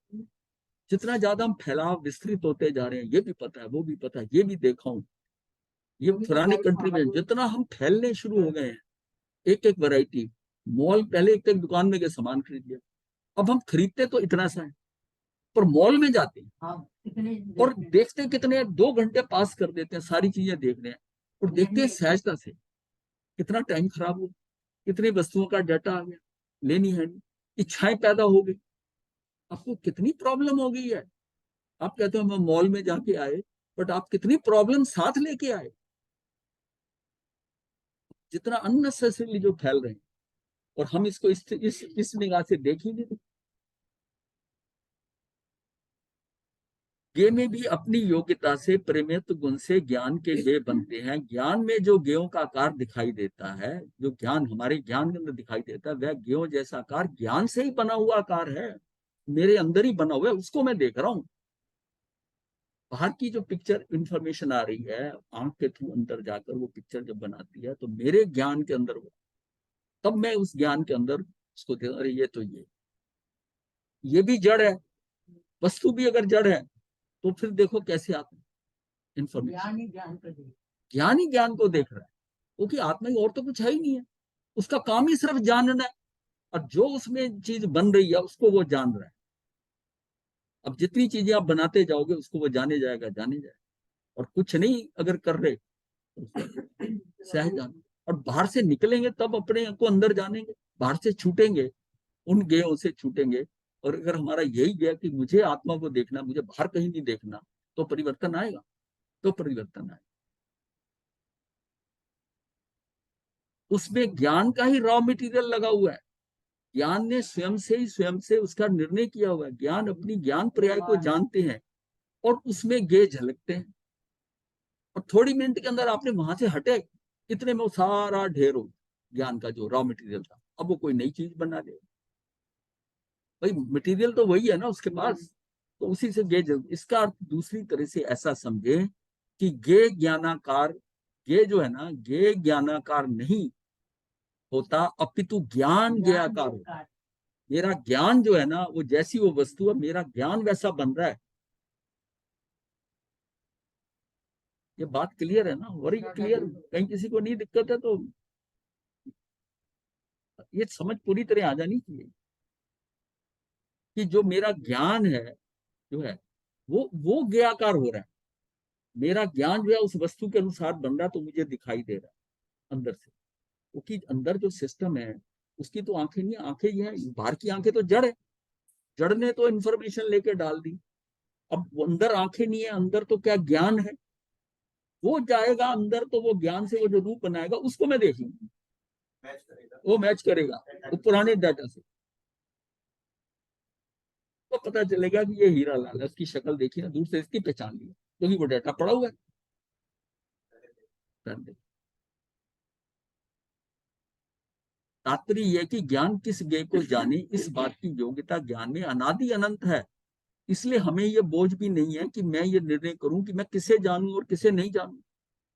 जितना ज्यादा हम फैलाव विस्तृत होते जा रहे हैं, ये भी पता है, वो भी पता है, ये भी देखा हूं, ये फलानी कंट्री में जितना हम फैलने शुरू हो गए हैं, एक एक वैरायटी। मॉल, पहले एक एक दुकान में गए सामान खरीद लिया, अब हम खरीदते तो इतना सा है, पर मॉल में जाते हैं और देखते कितने 2 घंटे पास कर देते हैं, सारी चीजें देख रहे हैं और देखते हैं सहजता से। कितना टाइम खराब हो, कितनी वस्तुओं का डाटा आ गया, लेनी है नहीं, इच्छाएं पैदा हो गई। आपको कितनी प्रॉब्लम हो गई है। आप कहते हो हम मॉल में जाके आए, बट आप कितनी प्रॉब्लम साथ लेके आए। जितना अननेसेसरीली जो फैल रहे हैं, और हम इसको इस निगाह से देख ही नहीं। गे में भी अपनी योग्यता से प्रेमित गुण से ज्ञान के गे बनते हैं। ज्ञान में जो गेयों का आकार दिखाई देता है, जो ज्ञान हमारे ज्ञान के अंदर दिखाई देता है, वह गेयों जैसा आकार ज्ञान से ही बना हुआ आकार है, मेरे अंदर ही बना हुआ है, उसको मैं देख रहा हूं। बाहर की जो पिक्चर इंफॉर्मेशन आ रही है, आंख के थ्रू अंदर जाकर वो पिक्चर जब बनाती है, तो मेरे ज्ञान के अंदर वो, तब मैं उस ज्ञान के अंदर उसको देख, अरे ये तो ये भी जड़ है। वस्तु भी अगर जड़ है तो फिर देखो कैसे आता है इंफॉर्मेशन। ज्ञान ही ज्ञान को देख रहा है, क्योंकि आत्मा ही और तो कुछ है ही नहीं है। उसका काम ही सिर्फ जानना है, और जो उसमें चीज बन रही है उसको वो जान रहा है। अब जितनी चीजें आप बनाते जाओगे उसको वो जाने जाएगा, जाने जाएगा। और कुछ नहीं अगर कर रहे तो सहज जान। और बाहर से निकलेंगे तब अपने को अंदर जानेंगे, बाहर से छूटेंगे, उन गेयों से छूटेंगे। और अगर हमारा यही गया कि मुझे आत्मा को देखना, मुझे बाहर कहीं नहीं देखना, तो परिवर्तन आएगा, तो परिवर्तन आएगा। उसमें ज्ञान का ही रॉ मटेरियल लगा हुआ है। ज्ञान ने स्वयं से ही स्वयं से उसका निर्णय किया हुआ है। ज्ञान अपनी ज्ञान पर्याय को जानते हैं और उसमें गे झलकते हैं। और थोड़ी मिनट के अंदर आपने वहां से हटे, इतने में वो सारा ढेर हो ज्ञान का जो रॉ मटेरियल था, अब वो कोई नई चीज बना दे। भाई मटेरियल तो वही है ना उसके पास, तो उसी से गे जल। इसका अर्थ दूसरी तरह से ऐसा समझे कि गे ज्ञानाकार, गे जो है ना, गे ज्ञानाकार नहीं होता, अपितु ज्ञान ज्ञाकार होता। मेरा ज्ञान जो है ना, वो जैसी वो वस्तु है, मेरा ज्ञान वैसा बन रहा है। ये बात क्लियर है ना, वेरी क्लियर। कहीं किसी को नहीं दिक्कत है तो ये समझ पूरी तरह आ जानी चाहिए कि जो मेरा ज्ञान है, जो है वो ज्ञाकार हो रहा है। मेरा ज्ञान जो है उस वस्तु के अनुसार बन रहा है, तो मुझे दिखाई दे रहा है अंदर से। क्योंकि अंदर जो सिस्टम है उसकी तो आंखें नहीं, आंखें ये है, बाहर की आंखें तो जड़ है, जड़ ने तो इन्फॉर्मेशन लेके डाल दी। अब अंदर आंखें नहीं है, अंदर तो क्या ज्ञान है, वो जाएगा अंदर, तो वो ज्ञान से वो जो रूप बनाएगा उसको मैं देखूंगा, वो मैच करेगा वो पुराने डाटा से। तो पता चलेगा कि ये हीरा लाल है, उसकी शक्ल देखी ना, दूर से इसकी पहचान ली, क्योंकि वो डाटा पड़ा हुआ है। तात्पर्य यह कि ज्ञान किस ज्ञ को जाने, इस बात की योग्यता ज्ञान में अनादि अनंत है। इसलिए हमें यह बोझ भी नहीं है कि मैं ये निर्णय करूं कि मैं किसे जानूं और किसे नहीं जानूं।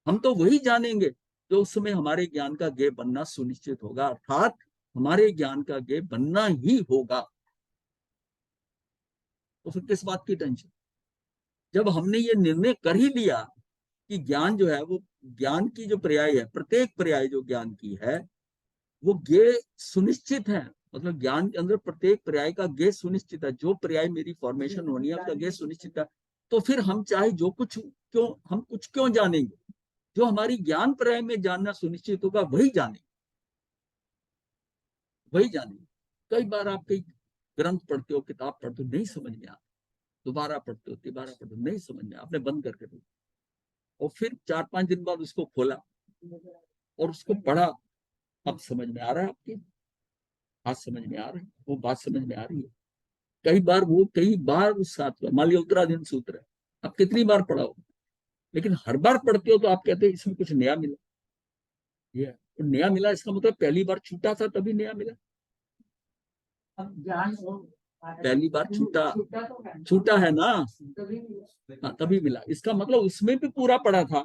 हम तो वही जानेंगे जो उस समय हमारे ज्ञान का ज्ञ बनना सुनिश्चित होगा, अर्थात हमारे ज्ञान का ज्ञ बनना ही होगा। तो फिर किस बात की टेंशन, जब हमने ये निर्णय कर ही लिया कि ज्ञान जो है वो, ज्ञान की जो पर्याय है, प्रत्येक पर्याय जो ज्ञान की है वो ज्ञेय सुनिश्चित है। मतलब ज्ञान के अंदर प्रत्येक पर्याय का ज्ञेय सुनिश्चित है। जो पर्याय मेरी फॉर्मेशन होनी है उसका ज्ञेय सुनिश्चित है। तो फिर हम चाहे जो कुछ क्यों, हम कुछ क्यों जानेंगे, जो हमारी ज्ञान पर्याय में जानना सुनिश्चित होगा वही जानेंगे, वही जानेंगे। कई बार आप कई ग्रंथ पढ़ते हो, किताब पढ़ते हो, नहीं समझ में आता, दोबारा पढ़ते हो, तिबारा पढ़ते हो, नहीं समझ में, आपने बंद करके दो, और फिर 4-5 दिन बाद उसको खोला और उसको पढ़ा, अब समझ में आ रहा है, आपकी बात समझ में आ रही है, वो बात समझ में आ रही है। कई बार उस साथ मान लिया उत्तराधीन सूत्र है, आप कितनी बार पढ़ाओ, लेकिन हर बार पढ़ते हो तो आप कहते हैं इसमें कुछ नया मिला। ये तो नया मिला, इसका मतलब पहली बार छूटा था तभी नया मिला। अब ज्ञान पहली बार छूटा है ना, हाँ तभी मिला। इसका मतलब उसमें भी पूरा पड़ा था,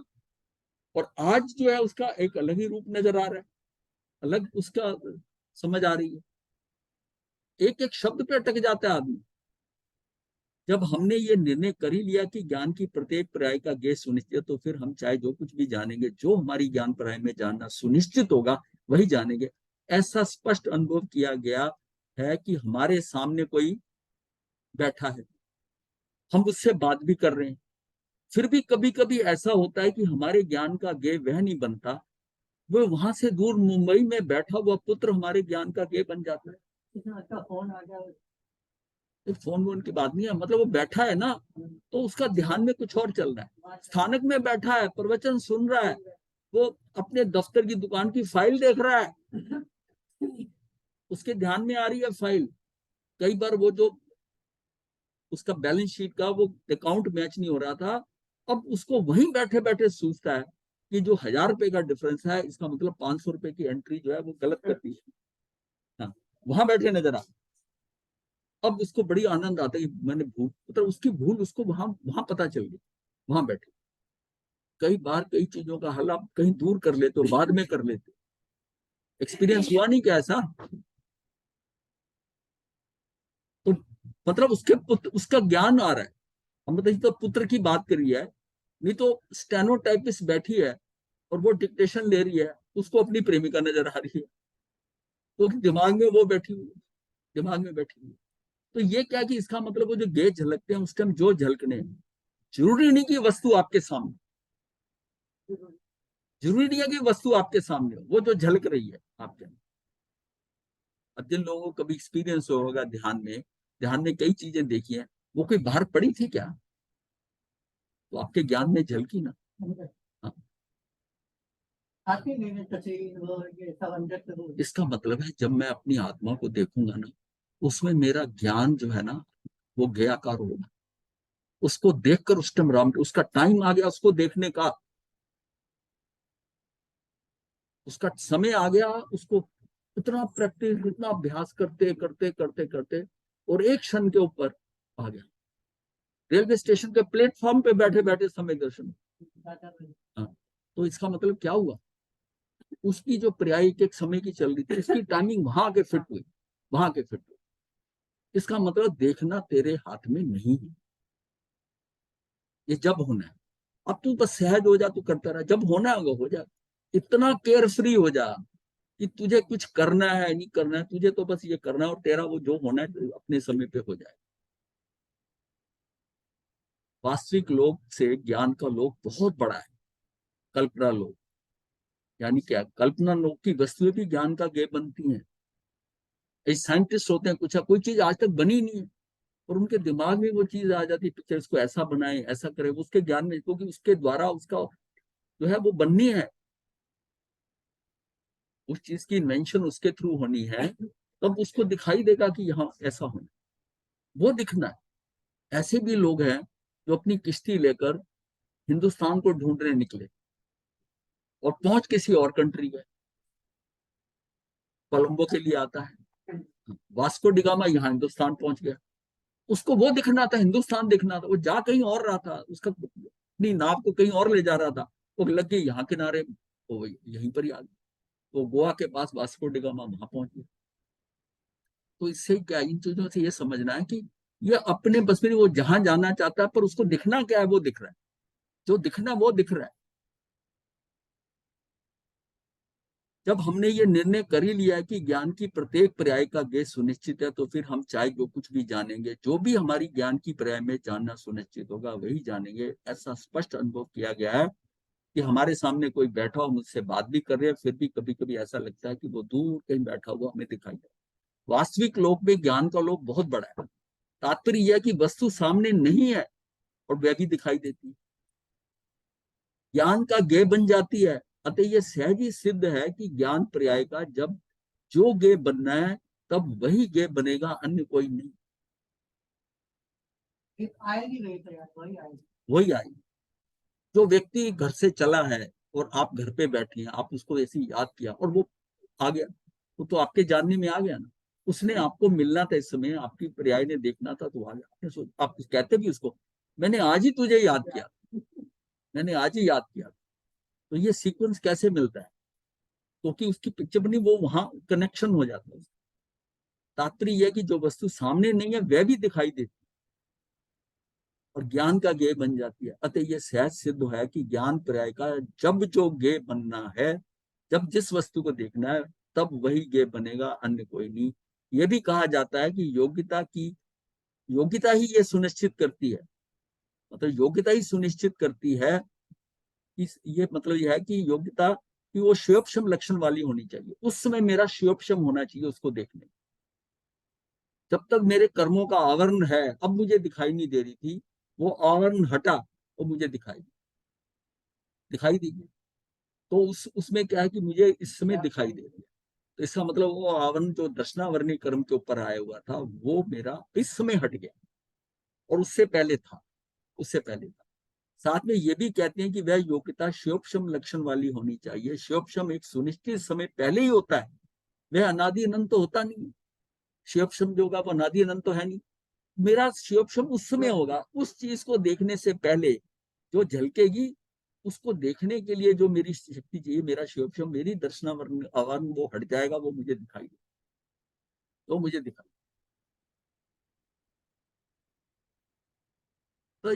और आज जो है उसका एक अलग ही रूप नजर आ रहा है, अलग उसका समझ आ रही है। एक एक शब्द पे अटक जाता है आदमी। जब हमने ये निर्णय कर ही लिया कि ज्ञान की प्रत्येक पर्याय का ज्ञेय सुनिश्चित, तो फिर हम चाहे जो कुछ भी जानेंगे, जो हमारी ज्ञान पर्याय में जानना सुनिश्चित होगा वही जानेंगे। ऐसा स्पष्ट अनुभव किया गया है कि हमारे सामने कोई बैठा है, हम उससे बात भी कर रहे हैं, फिर भी कभी कभी ऐसा होता है कि हमारे ज्ञान का ज्ञेय वह नहीं बनता, वो वहां से दूर मुंबई में बैठा हुआ पुत्र हमारे ज्ञान का ज्ञेय बन जाता है। इतना अच्छा फोन आ जाए। तो फोन वोन की बात नहीं है, मतलब वो बैठा है ना, तो उसका ध्यान में कुछ और चल रहा है। स्थानक में बैठा है, प्रवचन सुन रहा है, वो अपने दफ्तर की दुकान की फाइल देख रहा है, उसके ध्यान में आ रही है फाइल। कई बार वो जो उसका बैलेंस शीट का वो अकाउंट मैच नहीं हो रहा था, अब उसको वहीं बैठे बैठे सोचता है कि जो 1000 रुपए का डिफरेंस है, इसका मतलब 500 रुपए की एंट्री जो है वो गलत कर दी है। हाँ, वहां बैठे नजर आ, अब उसको बड़ी आनंद आता है कि मैंने भूल, मतलब उसकी भूल उसको वहां वहां पता चल गई, वहां बैठे। कई बार कई चीजों का हल आप कहीं दूर कर लेते हो, बाद में कर लेते हो। एक्सपीरियंस हुआ नहीं क्या ऐसा? तो मतलब उसके पुत्र, उसका ज्ञान आ रहा है। हम बताइए, तो पुत्र की बात करी है, नहीं तो स्टेनोटाइपिस्ट बैठी है और वो डिक्टेशन ले रही है, उसको अपनी प्रेमिका नजर आ रही है, तो दिमाग में वो बैठी हुई है, दिमाग में बैठी हुई है। तो ये क्या कि इसका मतलब वो जो गेज झलकते हैं उसके हम जो झलकने हैं, जरूरी नहीं कि वस्तु आपके सामने, जरूरी नहीं है कि वस्तु आपके सामने हो, वो जो झलक रही है आपके अंदर। अब जिन लोगों को कभी एक्सपीरियंस होगा ध्यान में, ध्यान में कई चीजें देखी हैं, वो कोई बाहर पड़ी थी क्या, तो आपके ज्ञान में झलकी ना। हाँ, आती नहीं तस्वीर और ये सब अंदर से हो। इसका मतलब है जब मैं अपनी आत्मा को देखूंगा ना, उसमें मेरा ज्ञान जो है ना वो ज्ञाकार होगा। उसको देखकर उस टाइम राम, उसका टाइम आ गया उसको देखने का, उसका समय आ गया उसको, इतना प्रैक्टिस, इतना अभ्यास करते करते करते करते, और एक क्षण के ऊपर आ गया, रेलवे स्टेशन के प्लेटफॉर्म पे बैठे बैठे समय दर्शन। हाँ, तो इसका मतलब क्या हुआ, उसकी जो पर्याय एक समय की चल रही थी, उसकी टाइमिंग वहां के फिट हुई, वहां के फिट हुई। इसका मतलब देखना तेरे हाथ में नहीं है, ये जब होना है। अब तू बस सहज हो जा, तू करता रहा, जब होना होगा हो जा। इतना केयर फ्री हो जा कि तुझे कुछ करना है नहीं करना है, तुझे तो बस ये करना है, और तेरा वो जो होना है तो अपने समय पे हो जाए। वास्तविक लोक से ज्ञान का लोक बहुत बड़ा है। कल्पना लोक यानी क्या, कल्पना लोक की वस्तुएं भी ज्ञान का गेय बनती हैं। एक साइंटिस्ट होते हैं, कुछ कोई चीज आज तक बनी नहीं है, और उनके दिमाग में वो चीज आ जाती है, पिक्चर इसको ऐसा बनाए ऐसा करे, उसके ज्ञान में, क्योंकि उसके द्वारा उसका जो है वो बननी है, उस चीज की इन्वेंशन उसके थ्रू होनी है, तब उसको दिखाई देगा कि यहाँ ऐसा होना, वो दिखना है। ऐसे भी लोग हैं जो अपनी किश्ती लेकर हिंदुस्तान को ढूंढने निकले और पहुंच किसी और कंट्री गए। कोलंबो के लिए आता है, वास्को डिगामा यहाँ हिंदुस्तान पहुंच गया, उसको वो दिखना था, हिंदुस्तान दिखना था, वो जा कहीं और रहा था, उसका अपनी नाव को कहीं और ले जा रहा था, वो लग गई यहाँ किनारे, वो यहीं पर ही आ गई, वो गोवा के पास वास्को डिगामा वहां पहुंच गया। तो इससे क्या, इन चीजों से ये समझना है कि ये अपने बस में वो जहां जाना चाहता है, पर उसको दिखना क्या है, वो दिख रहा है। जो दिखना वो दिख रहा है। जब हमने ये निर्णय कर ही लिया है कि ज्ञान की प्रत्येक पर्याय का ज्ञेय सुनिश्चित है, तो फिर हम चाहे जो कुछ भी जानेंगे, जो भी हमारी ज्ञान की पर्याय में जानना सुनिश्चित होगा वही जानेंगे। ऐसा स्पष्ट अनुभव किया गया है कि हमारे सामने कोई बैठा हो, मुझसे बात भी कर रहे हैं, फिर भी कभी कभी ऐसा लगता है कि वो दूर कहीं बैठा हुआ हमें दिखाई दे। वास्तविक लोक में ज्ञान का लोक बहुत बड़ा है। तात्पर्य यह कि वस्तु सामने नहीं है और वह भी दिखाई देती है, ज्ञान का ज्ञेय बन जाती है। अतः यह सहज ही सिद्ध है कि ज्ञान पर्याय का जब जो ज्ञेय बनना है तब वही ज्ञेय बनेगा, अन्य कोई नहीं। आएगी नहीं तो यार वही आएगी। वही आएगी। जो व्यक्ति घर से चला है और आप घर पे बैठे हैं, आप उसको ऐसे ही याद किया और वो आ गया, वो तो आपके जानने में आ गया ना। उसने आपको मिलना था, इस समय आपकी पर्याय ने देखना था तो आ गया। आप कहते भी उसको, मैंने आज ही तुझे याद किया, मैंने आज ही याद किया। तो ये सीक्वेंस कैसे मिलता है? क्योंकि उसकी पिक्चर बनी, वो वहां कनेक्शन हो जाता है। तात्पर्य यह कि जो वस्तु सामने नहीं है वह भी दिखाई देती और ज्ञान का ज्ञेय बन जाती है। अतः यह सहज सिद्ध है कि ज्ञान पर्याय का जब जो ज्ञेय बनना है, जब जिस वस्तु को देखना है तब वही ज्ञेय बनेगा, अन्य कोई नहीं। यह भी कहा जाता है कि योग्यता ही ये सुनिश्चित करती है, मतलब योग्यता ही सुनिश्चित करती है। ये मतलब यह है कि योग्यता कि वो शिवोपशम लक्षण वाली होनी चाहिए। उस समय मेरा शिवोपशम होना चाहिए उसको देखने। जब तक मेरे कर्मों का आवरण है, अब मुझे दिखाई नहीं दे रही थी, वो आवरण हटा और मुझे दिखाई दी। तो उसमें क्या है कि मुझे इस समय दिखाई दे रही है। तो इसका मतलब वो आवरण जो दर्शनावरणी कर्म के ऊपर आया हुआ था वो मेरा इस समय हट गया, और उससे पहले था। साथ में ये भी कहते हैं कि वह योग्यता शिवोपशम लक्षण वाली होनी चाहिए। शिवोपशम एक सुनिश्चित समय पहले ही होता है, वह अनादि अनंत तो होता नहीं। शिवोपशम जो होगा वो अनादि अनंत तो है नहीं। मेरा शिवोपशम उस समय होगा, उस चीज को देखने से पहले जो झलकेगी, उसको देखने के लिए जो मेरी शक्ति चाहिए, मेरा शिवोपशम, मेरी दर्शनावरण आवरण वो हट जाएगा, वो मुझे दिखाई दे, तो मुझे दिखाई। तो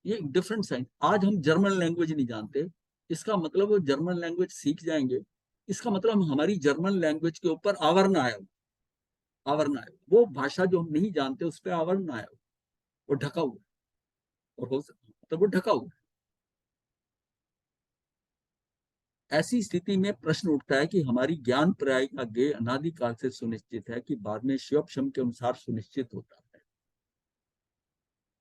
ये डिफरेंट साइन। आज हम जर्मन लैंग्वेज नहीं जानते, इसका मतलब वो जर्मन लैंग्वेज सीख जाएंगे, इसका मतलब हमारी जर्मन लैंग्वेज के ऊपर आवरण आया, वो भाषा जो हम नहीं जानते उस पर आवरण आया, वो ढका हुआ, और हो सकता तो वो ढका हुआ। ऐसी स्थिति में प्रश्न उठता है कि हमारी ज्ञान पर्याय का ज्ञेय अनादिकाल से सुनिश्चित है कि बाद में शिवोपशम के अनुसार सुनिश्चित होता है।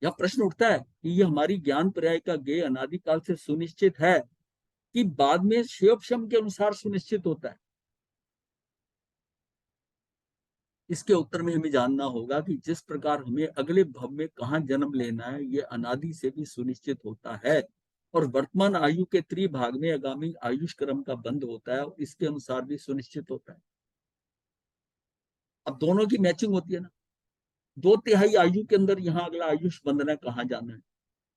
यह प्रश्न उठता है कि ये हमारी ज्ञान पर्याय का ज्ञेय अनादिकाल से सुनिश्चित है कि बाद में शिवोपशम के अनुसार सुनिश्चित होता है। इसके उत्तर में हमें जानना होगा कि जिस प्रकार हमें अगले भव में कहाँ जन्म लेना है, ये अनादि से भी सुनिश्चित होता है, और वर्तमान आयु के त्रिभाग में आगामी आयुष क्रम का बंध होता है, और इसके अनुसार भी सुनिश्चित होता है। अब दोनों की मैचिंग होती है ना, 2/3 आयु के अंदर यहाँ अगला आयुष बंधना कहाँ जाना है,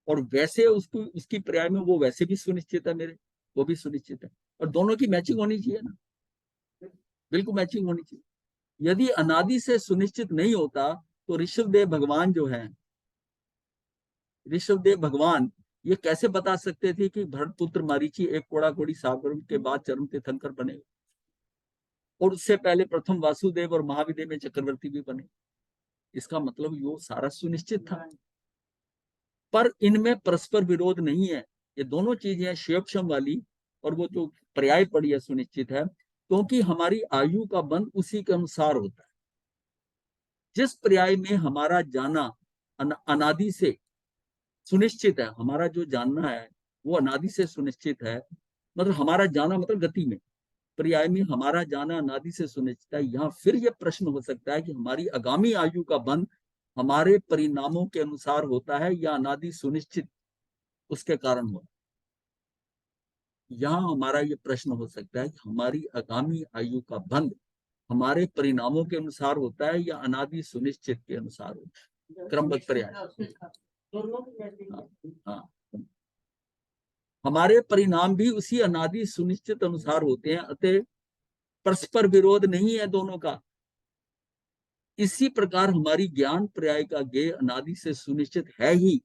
और वैसे उसको उसकी पर्याय में वो वैसे भी सुनिश्चित है, मेरे वो भी सुनिश्चित है, और दोनों की मैचिंग होनी चाहिए ना, बिल्कुल मैचिंग होनी चाहिए। यदि अनादि से सुनिश्चित नहीं होता तो ऋषभदेव भगवान जो है, ऋषभदेव भगवान ये कैसे बता सकते थे कि भरत पुत्र मारीची एक कोड़ा कोड़ी सागर के बाद चरम तीर्थंकर बने, और उससे पहले प्रथम वासुदेव और महाविदेव में चक्रवर्ती भी बने। इसका मतलब ये सारा सुनिश्चित था, पर इनमें परस्पर विरोध नहीं है। ये दोनों चीजें शिवोपशम वाली और वो जो पर्याय पड़ी है सुनिश्चित है, क्योंकि हमारी आयु का बंध उसी के अनुसार होता है। जिस पर्याय में हमारा जाना अनादि से सुनिश्चित है, हमारा जो जानना है वो अनादि से सुनिश्चित है, मतलब हमारा जाना मतलब गति में, पर्याय में हमारा जाना अनादि से सुनिश्चित है। यहाँ फिर यह प्रश्न हो सकता है कि हमारी आगामी आयु का बंध हमारे परिणामों के अनुसार होता है या अनादि सुनिश्चित उसके कारण होता है। यहाँ हमारा ये प्रश्न हो सकता है कि हमारी आगामी आयु का बंध हमारे परिणामों के अनुसार होता है या अनादि सुनिश्चित के अनुसार होता है, क्रमबद्ध पर्याय। हाँ, हमारे परिणाम भी उसी अनादि सुनिश्चित अनुसार होते हैं, अतः परस्पर विरोध नहीं है दोनों का। इसी प्रकार हमारी ज्ञान पर्याय का ज्ञेय अनादि से सुनिश्चित है ही,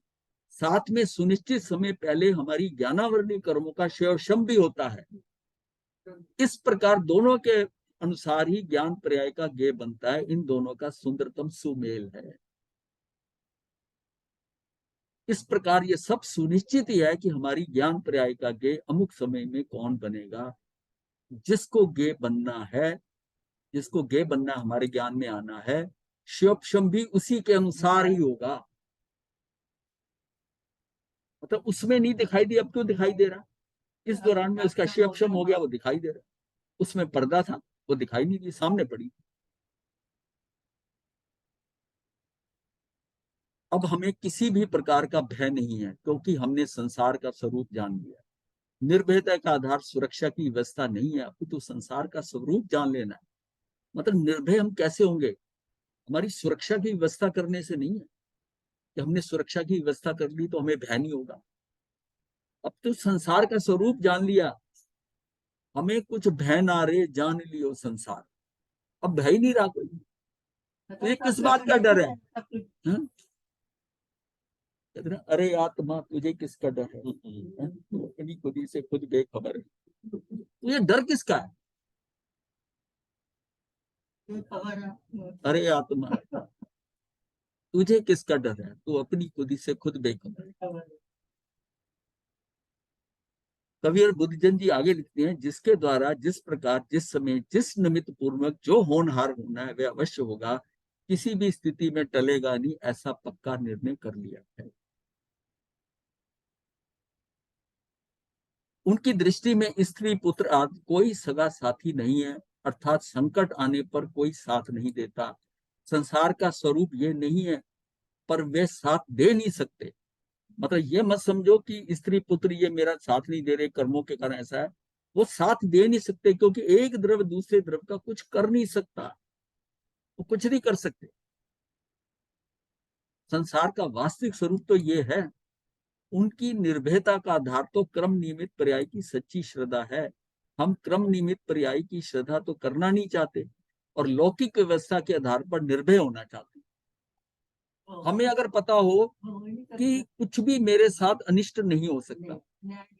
साथ में सुनिश्चित समय पहले हमारी ज्ञानावरणी कर्मों का शम भी होता है। इस प्रकार दोनों के अनुसार ही ज्ञान पर्याय का ज्ञेय बनता है। इन दोनों का सुंदरतम सुमेल है। इस प्रकार ये सब सुनिश्चित ही है कि हमारी ज्ञान पर्याय का ज्ञेय अमुक समय में कौन बनेगा। जिसको ज्ञेय बनना है, जिसको ज्ञेय बनना हमारे ज्ञान में आना है, शम भी उसी के अनुसार ही होगा। मतलब उसमें नहीं दिखाई दी, अब क्यों दिखाई दे रहा? इस दौरान में उसका शम हो गया, वो दिखाई दे रहा। उसमें पर्दा था, वो दिखाई नहीं दी, सामने पड़ी। अब हमें किसी भी प्रकार का भय नहीं है, क्योंकि हमने संसार का स्वरूप जान लिया। निर्भयता का आधार सुरक्षा की व्यवस्था नहीं है, अपितु संसार का स्वरूप जान लेना है। मतलब निर्भय हम कैसे होंगे? हमारी सुरक्षा की व्यवस्था करने से नहीं है कि हमने सुरक्षा की व्यवस्था कर ली तो हमें भय नहीं होगा। अब तो संसार का स्वरूप जान लिया, हमें कुछ भय ना रे, जान लियो संसार। अब भय नहीं रहा कोई। तो ये किस बात का डर है? अरे आत्मा तुझे किसका डर है? तू अपनी खुदी से खुद बेखबर है। तो ये डर किसका है? अरे आत्मा तुझे किसका डर है? तू अपनी खुदी से खुद बेखबर है। कवि और बुद्धजन जी आगे लिखते हैं, जिसके द्वारा जिस प्रकार जिस समय जिस निमित्त पूर्वक जो होनहार होना है वह अवश्य होगा, किसी भी स्थिति में टलेगा नहीं, ऐसा पक्का निर्णय कर लिया है। उनकी दृष्टि में स्त्री पुत्र आदि कोई सगा साथी नहीं है, अर्थात संकट आने पर कोई साथ नहीं देता। संसार का स्वरूप ये नहीं है, पर वे साथ दे नहीं सकते। मतलब ये मत समझो कि स्त्री पुत्र ये मेरा साथ नहीं दे रहे, कर्मों के कारण ऐसा है। वो साथ दे नहीं सकते, क्योंकि एक द्रव्य दूसरे द्रव्य का कुछ कर नहीं सकता, वो कुछ नहीं कर सकते। संसार का वास्तविक स्वरूप तो ये है। उनकी निर्भयता का आधार तो क्रम नियमित पर्याय की सच्ची श्रद्धा है। हम क्रम नियमित पर्याय की श्रद्धा तो करना नहीं चाहते, और लौकिक व्यवस्था के आधार पर निर्भय होना चाहते। हमें अगर पता हो कि कुछ भी मेरे साथ अनिष्ट नहीं हो सकता,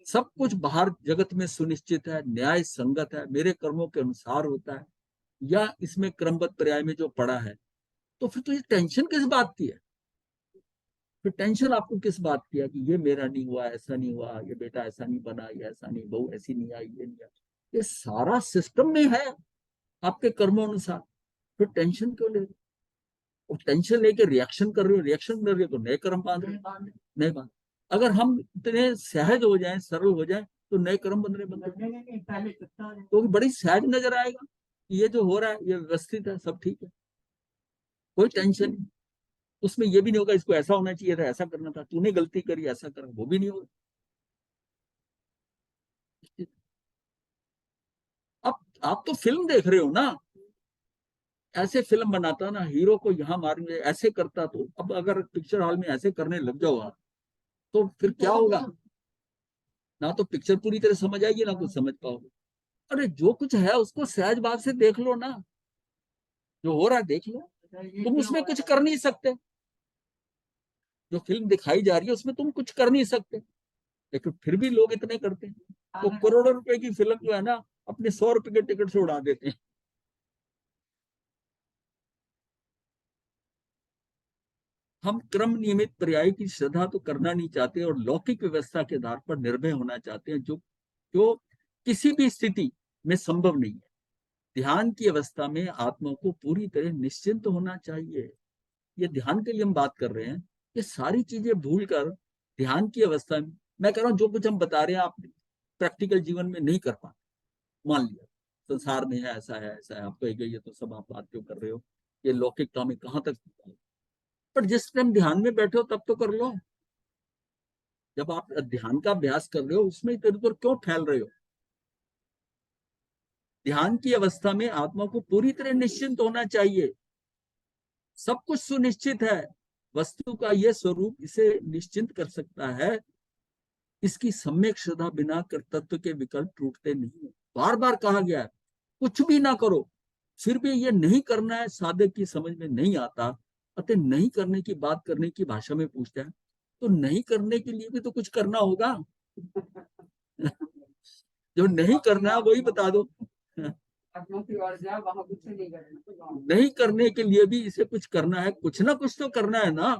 सब कुछ बाहर जगत में सुनिश्चित है, न्याय संगत है, मेरे कर्मों के अनुसार होता है, या इसमें क्रमबद्ध पर्याय में जो पड़ा है, तो फिर तो ये टेंशन किस बात की है? फिर टेंशन आपको किस बात की है कि ये मेरा नहीं हुआ, ऐसा नहीं हुआ, ये बेटा ऐसा नहीं बना, ये ऐसा नहीं, बहू ऐसी नहीं आई, ये नहीं आई। ये सारा सिस्टम में है आपके कर्मों अनुसार। फिर टेंशन क्यों ले रहे हो? टेंशन लेके रिएक्शन कर रहे हो, रिएक्शन कर रहे हो तो नए कर्म बांध रहे हो। नए बांध, अगर हम इतने सहज हो जाएं, सरल हो जाएं, तो नए कर्म बन रहे, तो बड़ी सहज नजर आएगा। ये जो हो रहा है ये व्यवस्थित है, सब ठीक है, कोई टेंशन नहीं। उसमें ये भी नहीं होगा इसको ऐसा होना चाहिए था, ऐसा करना था, तूने गलती करी, ऐसा कर, वो भी नहीं होगा। अब आप तो फिल्म देख रहे हो ना, ऐसे फिल्म बनाता ना, हीरो को यहाँ मारेंगे, ऐसे करता, तो अब अगर पिक्चर हॉल में ऐसे करने लग जाओ आप, तो फिर क्या होगा? ना तो पिक्चर पूरी तरह समझ आएगी, ना कुछ समझ पाओगे। अरे जो कुछ है उसको सहज भाव से देख लो ना, जो हो रहा है देख लो, तुम उसमें कुछ कर नहीं सकते। जो फिल्म दिखाई जा रही है उसमें तुम कुछ कर नहीं सकते, लेकिन फिर भी लोग इतने करते हैं। तो करोड़ों रुपए की फिल्म जो है ना, अपने 100 रुपए के टिकट से उड़ा देते हैं। हम क्रम नियमित पर्याय की श्रद्धा तो करना नहीं चाहते, और लौकिक व्यवस्था के आधार पर निर्भय होना चाहते हैं, जो जो किसी भी स्थिति में संभव नहीं है। ध्यान की अवस्था में आत्मा को पूरी तरह निश्चिंत होना चाहिए। ये ध्यान के लिए हम बात कर रहे हैं। ये सारी चीजें भूलकर ध्यान की अवस्था में, मैं कह रहा हूँ जो कुछ हम बता रहे हैं आप प्रैक्टिकल जीवन में नहीं कर पाते। मान लिया संसार में है, ऐसा है, ऐसा है, आप कह गए, ये तो सब आप बात क्यों कर रहे हो, ये लौकिकता में कहाँ तक। पर जिस टाइम ध्यान में बैठे हो तब तो कर लो। जब आप ध्यान का अभ्यास कर रहे हो उसमें इधर उधर क्यों फैल रहे हो? ध्यान की अवस्था में आत्मा को पूरी तरह निश्चिंत होना चाहिए। सब कुछ सुनिश्चित है, वस्तु का यह स्वरूप इसे निश्चिंत कर सकता है। इसकी सम्यक श्रद्धा बिना कर्तव्य के विकल्प टूटते नहीं है। बार बार कहा गया है कुछ भी ना करो, फिर भी ये नहीं करना है, साधक की समझ में नहीं आता। अतः नहीं करने की बात करने की भाषा में पूछता है, तो नहीं करने के लिए भी तो कुछ करना होगा। जो नहीं करना वही बता दो। आत्मा की ओर जा, वहां कुछ नहीं करना। नहीं करने के लिए भी इसे कुछ करना है, कुछ ना कुछ तो करना है ना,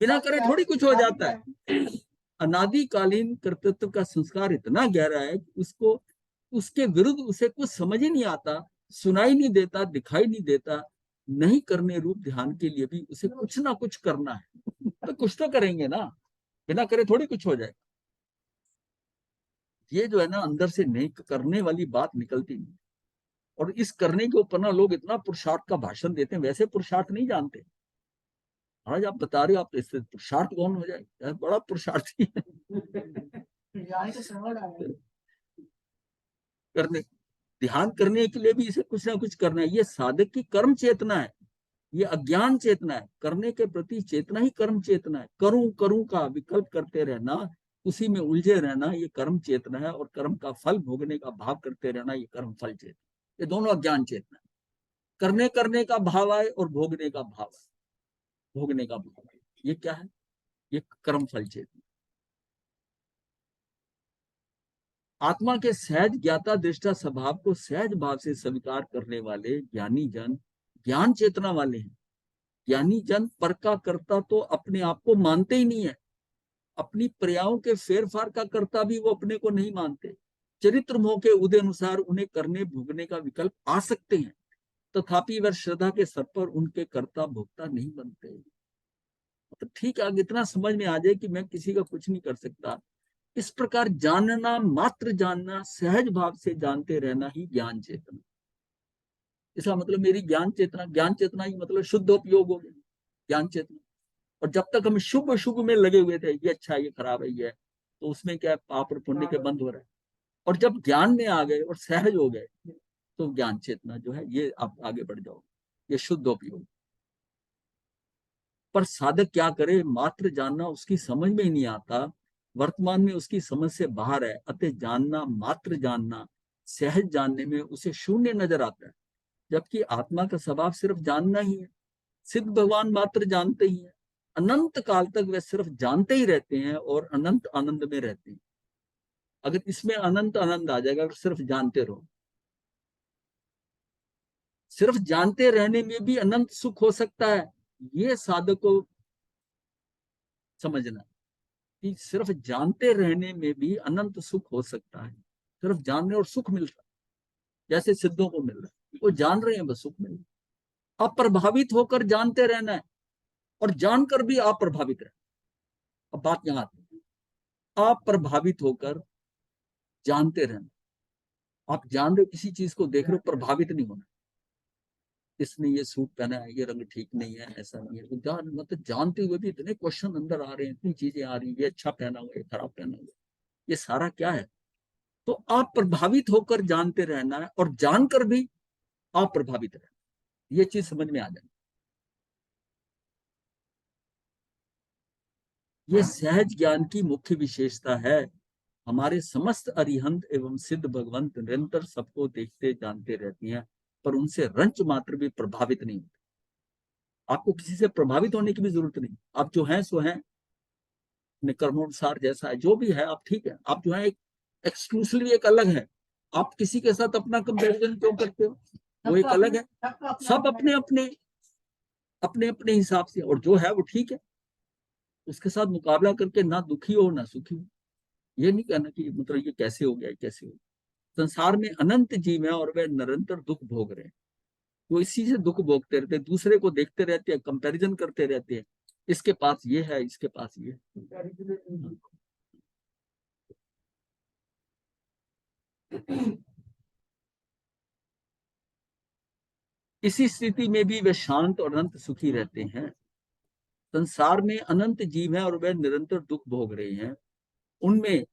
बिना करे थोड़ी कुछ हो जाता है। अनादिकालीन कर्तृत्व का संस्कार इतना गहरा है कि उसको, उसके विरुद्ध उसे कुछ समझ ही नहीं आता, सुनाई नहीं देता, दिखाई नहीं देता। नहीं करने रूप ध्यान के लिए भी उसे कुछ ना कुछ करना है, तो कुछ तो करेंगे ना, बिना करे थोड़ी कुछ हो जाए। ये जो है ना, अंदर से नहीं करने वाली बात निकलती नहीं। और इस करने के ऊपर ना लोग इतना पुरुषार्थ का भाषण देते हैं, वैसे पुरुषार्थ नहीं जानते। आज आप बता रहे हो, आप इससे पुरुषार्थ कौन हो जाए, यार बड़ा पुरुषार्थी है। करने, ध्यान करने के लिए भी इसे कुछ ना कुछ करना है। ये साधक की कर्म चेतना है, ये अज्ञान चेतना है। करने के प्रति चेतना ही कर्म चेतना है। करूं करूं का विकल्प करते रहना, उसी में उलझे रहना, ये कर्म चेतना है। और कर्म का फल भोगने का भाव करते रहना, ये कर्म फल चेतना। ये दोनों अज्ञान चेतना है। करने करने का भाव आए और भोगने का भाव आए, भोगने का भाव आए, ये क्या है? ये कर्म फल चेतना। आत्मा के सहज ज्ञाता दृष्टा स्वभाव को सहज भाव से स्वीकार करने वाले ज्ञानी जन ज्ञान चेतना वाले हैं। ज्ञानी जन पर का कर्ता तो अपने आप को मानते ही नहीं है। अपनी पर्यायों के फेर फार का कर्ता भी वो अपने को नहीं मानते। चरित्र मोह के उदय अनुसार उन्हें करने भोगने का विकल्प आ सकते हैं, तथापि वह श्रद्धा के सर पर उनके कर्ता भोक्ता नहीं बनते। तो ठीक है, अगर इतना समझ में आ जाए कि मैं किसी का कुछ नहीं कर सकता, इस प्रकार जानना, मात्र जानना, सहज भाव से जानते रहना ही ज्ञान चेतना। इसका मतलब मेरी ज्ञान चेतना, ज्ञान चेतना ही मतलब शुद्ध उपयोग हो गया ज्ञान चेतना। और जब तक हम शुभ शुभ में लगे हुए थे, ये अच्छा है, ये खराब है, ये, तो उसमें क्या है, पाप और पुण्य के बंद हो रहा है। और जब ज्ञान में आ गए और सहज हो गए, तो ज्ञान चेतना जो है, ये आप आगे बढ़ जाओ, ये शुद्ध उपयोग। पर साधक क्या करे, मात्र जानना उसकी समझ में ही नहीं आता। वर्तमान में उसकी समझ से बाहर है, अतः जानना, मात्र जानना, सहज जानने में उसे शून्य नजर आता है। जबकि आत्मा का स्वभाव सिर्फ जानना ही है। सिद्ध भगवान मात्र जानते ही है। अनंत काल तक वे सिर्फ जानते ही रहते हैं और अनंत आनंद में रहते हैं। अगर इसमें अनंत आनंद आ जाएगा, अगर सिर्फ जानते रहो, सिर्फ जानते रहने में भी अनंत सुख हो सकता है। ये साधक को समझना कि सिर्फ जानते रहने में भी अनंत सुख हो सकता है। सिर्फ जानने और सुख मिल रहा है, जैसे सिद्धों को मिल रहा है, वो जान रहे हैं, बस सुख मिल रहा है। अप्रभावित होकर जानते रहना है, और जानकर भी अप्रभावित रहना। अब बात यहां आती है, अप्रभावित होकर जानते रहना। आप जान रहे हो, किसी चीज को देख रहे हो, प्रभावित नहीं होना। इसने ये सूट पहना है, ये रंग ठीक नहीं है, ऐसा नहीं है, तो जान, मतलब जानते हुए भी इतने क्वेश्चन अंदर आ रहे हैं, इतनी चीजें आ रही है, ये अच्छा पहना हुआ, ये खराब पहना हुआ, ये सारा क्या है? तो अप्रभावित होकर जानते रहना है, और जानकर भी अप्रभावित रहना। ये चीज समझ में आ जाए। ये सहज ज्ञान की मुख्य विशेषता है। हमारे समस्त अरिहंत एवं सिद्ध भगवंत निरंतर सबको देखते जानते रहते हैं, पर उनसे रंच मात्र भी प्रभावित नहीं होते। आपको किसी से प्रभावित होने की भी जरूरत नहीं। आप जो हैं सो हैं, अपने कर्मोनुसार जैसा है, जो भी है आप ठीक है। आप जो है एक एक्सक्लूसिवली एक अलग है। आप किसी के साथ अपना कंपेरिजन क्यों करते हो? वो एक अलग है। सब अपने अपने अपने अपने हिसाब से, और जो है वो ठीक है। उसके साथ मुकाबला करके ना दुखी हो ना सुखी हो। ये नहीं कहना कि मतलब ये कैसे हो गया, कैसे हो गया। संसार में अनंत जीव है और वे निरंतर दुख भोग रहे हैं। वो इसी से दुख भोगते रहते हैं, दूसरे को देखते रहते हैं, कंपैरिजन करते रहते हैं, इसके पास ये है, इसके पास ये है। इसी स्थिति में भी वे शांत और अनंत सुखी रहते हैं। संसार में अनंत जीव हैं और वे निरंतर दुख भोग रहे हैं। उनमें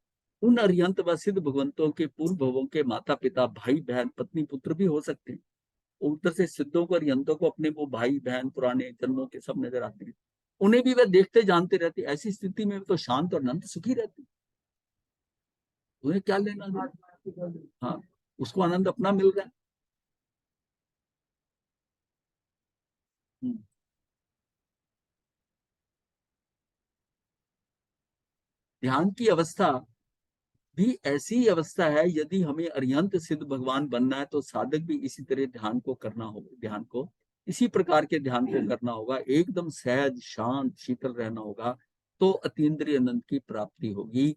उन अरिहंत व सिद्ध भगवंतों के पूर्व भवों के माता पिता, भाई बहन, पत्नी पुत्र भी हो सकते हैं। उधर से सिद्धों को, अरिहंतों को अपने वो भाई बहन पुराने जन्मों के सब नजर आते हैं। उन्हें भी वे देखते जानते रहते हैं। ऐसी स्थिति में तो शांत और अनंत सुखी रहते हैं। उन्हें क्या लेना देना? हाँ, उसको आनंद अपना मिल रहा है। हम्म। ध्यान की अवस्था भी ऐसी अवस्था है, यदि हमें अरिहंत सिद्ध भगवान बनना है तो साधक भी इसी तरह ध्यान को करना होगा, ध्यान को इसी प्रकार के ध्यान को करना होगा, एकदम सहज शांत शीतल रहना होगा, तो अतीन्द्रिय आनंद की प्राप्ति होगी।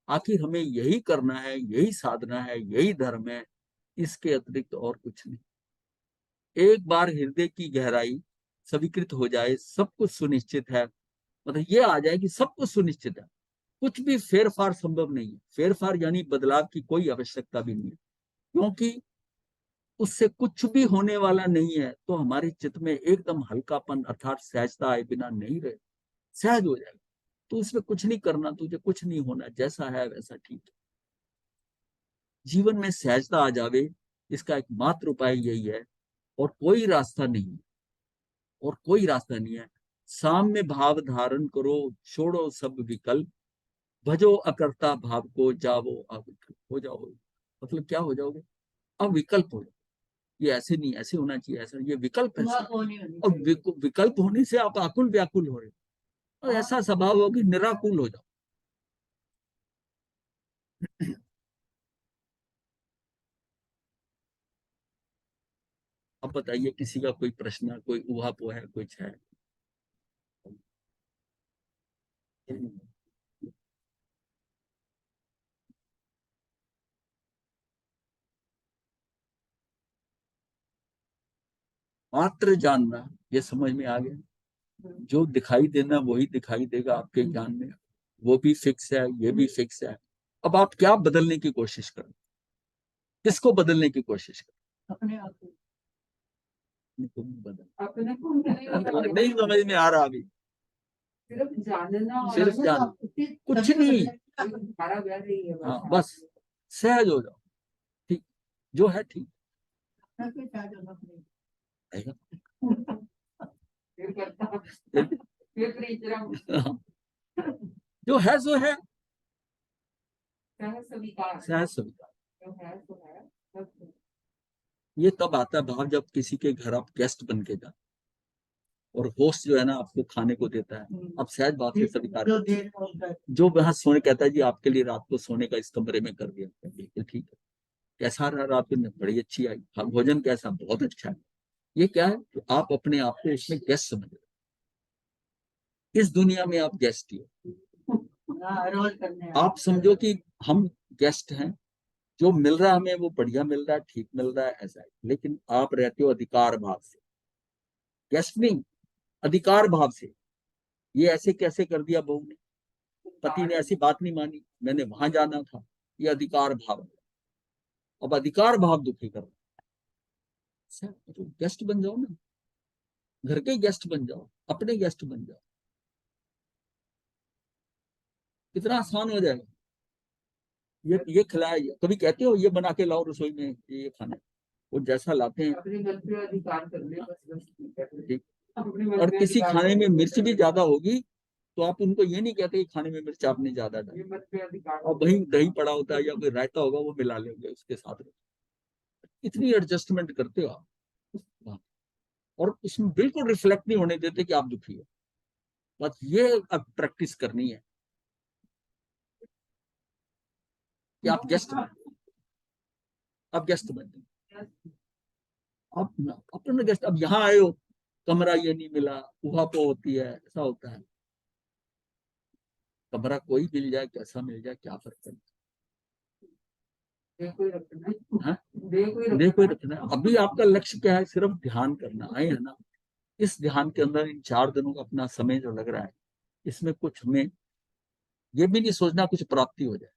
आखिर हमें यही करना है, यही साधना है, यही धर्म है, इसके अतिरिक्त और कुछ नहीं। एक बार हृदय की गहराई स्वीकृत हो जाए, सब कुछ सुनिश्चित है, मतलब ये आ जाए कि सब कुछ सुनिश्चित है, कुछ भी फेरफार संभव नहीं है। फेरफार यानी बदलाव की कोई आवश्यकता भी नहीं है, क्योंकि उससे कुछ भी होने वाला नहीं है। तो हमारे चित्त में एकदम हल्कापन अर्थात सहजता आए बिना नहीं रहे, सहज हो जाएगा। तो उसमें कुछ नहीं करना, तुझे कुछ नहीं होना, जैसा है वैसा ठीक है। जीवन में सहजता आ जावे, इसका एकमात्र उपाय यही है, और कोई रास्ता नहीं है, और कोई रास्ता नहीं है। साम्य भाव धारण करो, छोड़ो सब विकल्प, भजो अकर्ता भाव को, जाओ अविकल्प हो जाओ। मतलब क्या हो जाओगे? अविकल्प हो जाओ। ये ऐसे नहीं, ऐसे होना चाहिए, ऐसा, ये विकल्प है। और विकल्प होने से आप आकुल व्याकुल हो रहे हो, और ऐसा स्वभाव हो कि निराकुल हो जाओ। अब बताइए, किसी का कोई प्रश्न, कोई उहापोह है, कुछ है? मात्र जानना, ये समझ में आ गया। जो दिखाई देना वही दिखाई देगा आपके ज्ञान में, वो भी फिक्स है, ये भी फिक्स है। अब आप क्या बदलने की कोशिश करें? किसको बदलने की कोशिश करें? अपने आप को, बदल अपने को नहीं समझ में आ रहा अभी। सिर्फ जानना, सिर्फ जान, कुछ नहीं। हमारा व्याह ही है हाँ, बस सहज हो जाओ, ठीक जो है ठीक है। फिर करता, फिर परिश्रम, जो है सो है, सहज स्वीकार, सहज स्वीकार। जो है सो है, सब ये तब आता है भाव जब किसी के घर आप गेस्ट बन के जाते, और होस्ट जो है ना आपको खाने को देता है, अब सहज बात से स्वीकार करते हैं। जो वहां सोने कहता है जी आपके लिए रात को सोने का इस कमरे में कर दिया, बिल्कुल ठीक है। कैसा रहा रात में? बड़ी अच्छी आई। भोजन कैसा? बहुत अच्छा है। ये क्या है कि आप अपने आप को उसमें गेस्ट समझ रहे हो। इस दुनिया में आप गेस्ट ही हो। रोल करने आप समझो कि हम गेस्ट हैं, जो मिल रहा है हमें वो बढ़िया मिल रहा है, ठीक मिल रहा है, ऐसा है। लेकिन आप रहते हो अधिकार भाव से, गेस्ट नहीं, अधिकार भाव से। ये ऐसे कैसे कर दिया बहू ने, पति ने ऐसी बात नहीं मानी, मैंने वहां जाना था, ये अधिकार भाव है। अब अधिकार भाव दुखी कर रहा है। तो गेस्ट बन जाओ ना, घर के गेस्ट बन जाओ, अपने गेस्ट बन जाओ, कितना आसान हो जाएगा। ये खिलाया, कभी कहते हो ये बना के लाओ रसोई में, ये खाना, वो जैसा लाते हैं अपने मन पे अधिकार कर ले, बस ठीक। अपने मन और पे किसी अधिकार खाने कर में ले, मिर्च भी ज्यादा होगी तो आप उनको ये नहीं कहते कि खाने में मिर्च आपने ज्यादा डाली, ये मन पे अधिकार, और वही दही पड़ा होता है या कोई रायता होगा वो मिला लेंगे उसके साथ में। इतनी एडजस्टमेंट करते हो आप, और उसमें बिल्कुल रिफ्लेक्ट नहीं होने देते कि आप दुखी हो। बस ये अब प्रैक्टिस करनी है कि आप गेस्ट बन, आप गेस्ट बन जाओ। आप अपने गेस्ट, अब यहाँ आए हो, कमरा ये नहीं मिला, उहापोह होती है, ऐसा होता है। कमरा कोई मिल जाए, कैसा मिल जाए, क्या फर्क पड़ता देखो ही रखना, है? देखो ही देखो ही रखना, रखना है। अभी आपका लक्ष्य क्या है? सिर्फ ध्यान करना आए है ना। इस ध्यान के अंदर इन 4 दिनों का अपना समय जो लग रहा है, इसमें कुछ हमें ये भी नहीं सोचना कुछ प्राप्ति हो जाए,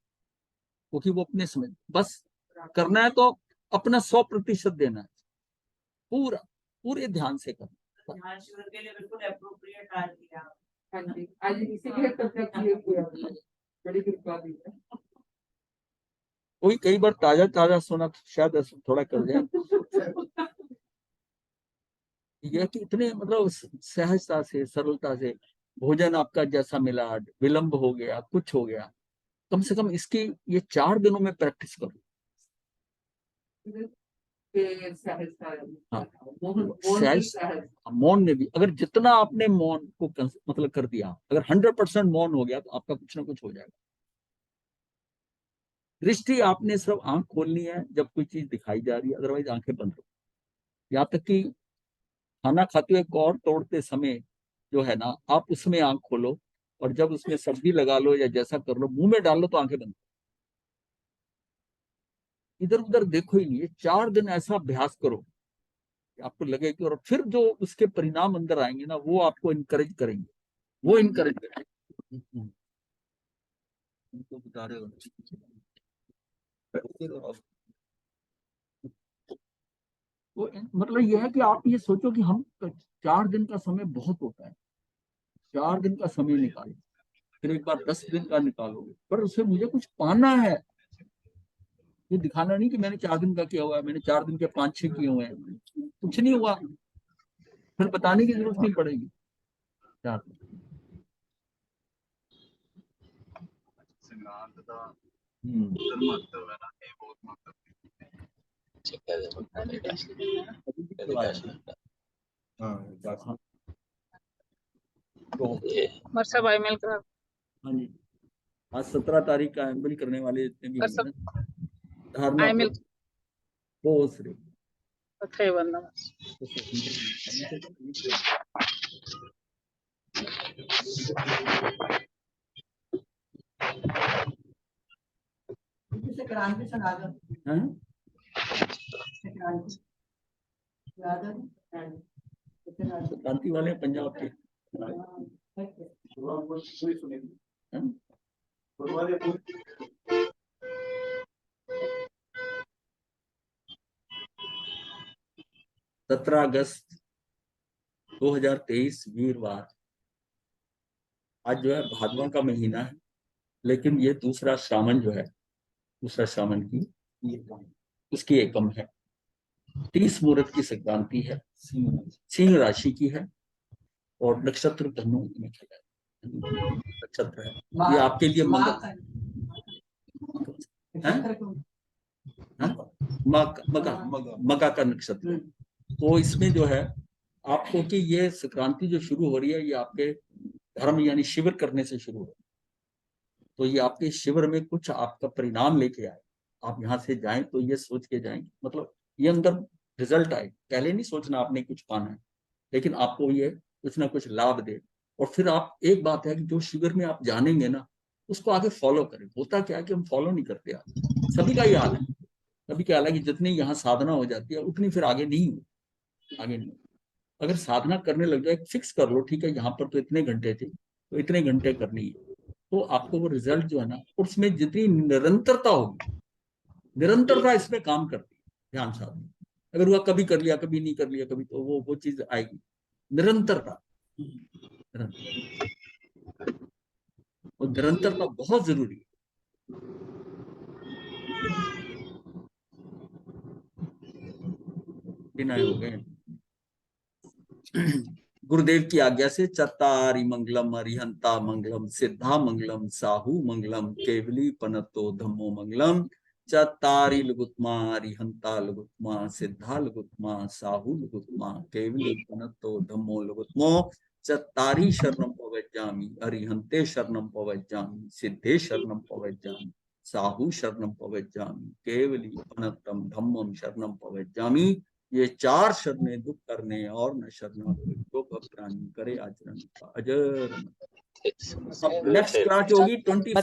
क्योंकि वो अपने समय बस करना है, तो अपना 100% देना है, पूरा पूरे ध्यान से करना। ध्यान शिविर के लिए बिल्कुल एप्रोप्रिएट आज दिया। हाँ जी, आज इसीलिए तो किया, बड़ी कृपा दी है। कोई कई बार ताजा ताजा सोना शायद थोड़ा कर जाए। यह कि इतने मतलब सहजता से, सरलता से भोजन आपका जैसा मिला, विलंब हो गया, कुछ हो गया, कम से कम इसकी ये 4 दिनों में प्रैक्टिस करो। हाँ, सहज, मौन में भी अगर जितना आपने मौन को मतलब कर दिया, अगर 100% मौन हो गया तो आपका कुछ ना कुछ हो जाएगा। दृष्टि आपने सिर्फ आंख खोलनी है जब कोई चीज दिखाई जा रही है, अदरवाइज आंखें बंद हो। यहाँ तक कि खाना खाते हुए कौर तोड़ते समय जो है ना, आप उसमें आंख खोलो, और जब उसमें सब्जी लगा लो या जैसा कर लो, मुंह में डाल लो तो आंखें बंद। इधर उधर देखो ही नहीं। 4 दिन ऐसा अभ्यास करो कि आपको लगे कि, और फिर जो उसके परिणाम अंदर आएंगे ना, वो आपको इनकरेज करेंगे, वो इनकरेज करेंगे। उनको बता रहे हो वो, मतलब ये है कि आप ये सोचो कि हम 4 दिन का समय बहुत होता है। 4 दिन का समय निकालो, फिर एक बार 10 दिन का निकालोगे, पर उससे मुझे कुछ पाना है। ये दिखाना नहीं कि मैंने 4 दिन का किया हुआ है, मैंने 4 दिन के 5-6 किए हुए हैं, कुछ नहीं हुआ, फिर बताने की जरूरत नहीं पड़ेगी। 4 दिन। हम्म। अभी भी तो आया है। हाँ, तो वर्षा भाई मिल कर हाँ जी, आज 17 तारीख का एम्बल करने वाले जितने भी होंगे ना, धारणा आई को मिल बहुत श्रेय। तथैव नमः। तो स्वतंत्र संक्रांति सुना दो। हैं? संक्रांति सुना दो। क्रांति वाले हैं पंजाब के। हैं? 17 अगस्त 2023 वीरवार। आज जो है भादवा का महीना है, लेकिन ये दूसरा श्रावण जो है, दूसरा श्रावण की उसकी एकम है। 30 मुहूर्त की संक्रांति है, सिंह राशि की है, और नक्षत्र धनु में खिला है। नक्षत्र है ये आपके लिए मंगल है। मगा का नक्षत्र है। तो इसमें जो है आपको कि ये संक्रांति जो शुरू हो रही है, ये आपके धर्म यानी शिविर करने से शुरू हो। तो ये आपके शिविर में कुछ आपका परिणाम लेके आए। आप यहाँ से जाएं तो ये सोच के जाएं, मतलब ये अंदर रिजल्ट आए। पहले नहीं सोचना आपने कुछ पाना है, लेकिन आपको ये कुछ ना कुछ लाभ दे। और फिर आप, एक बात है कि जो शिविर में आप जानेंगे ना, उसको आगे फॉलो करें। होता क्या है कि हम फॉलो नहीं करते। आप सभी का ही हाल है, सभी का हाल है कि जितनी यहाँ साधना हो जाती है उतनी फिर आगे नहीं हो, आगे नहीं। अगर साधना करने लग जाए, फिक्स कर लो, ठीक है यहाँ पर तो इतने घंटे थे तो इतने घंटे करनी है, तो आपको वो रिजल्ट जो है ना, उसमें जितनी निरंतरता होगी, निरंतरता इसमें काम करती है ध्यान साधना। अगर वह कभी कर लिया, कभी नहीं कर लिया, कभी, तो वो चीज आएगी। निरंतरता, और निरंतरता बहुत जरूरी है। विनय हो गए। गुरुदेव की आज्ञा से चत्तारि मंगलम अरिहंता मंगलम सिद्धा मंगलम साहू मंगलम केवली पनतो धम्मो मंगलम। चत्तारि लुगुत्मा अरिहंता लुगुत्मा सिद्धा लुगुत्मा साहू लुगुत्मा केवली पनतो धम्मो लुगुत्मो। चत्तारि शरणम पवज्जामि अरिहंते शरणम पवज्जामि सिद्धे शरणम पवज्जामि साहू शरणम पवज्जामि केवली पनतम धम्मम शरणम पवज्जामि। ये 4 शरणें दुख करने और न शरणा को भक्तरानी करे आचरण का अजर। अब नेक्स्ट क्लास होगी 21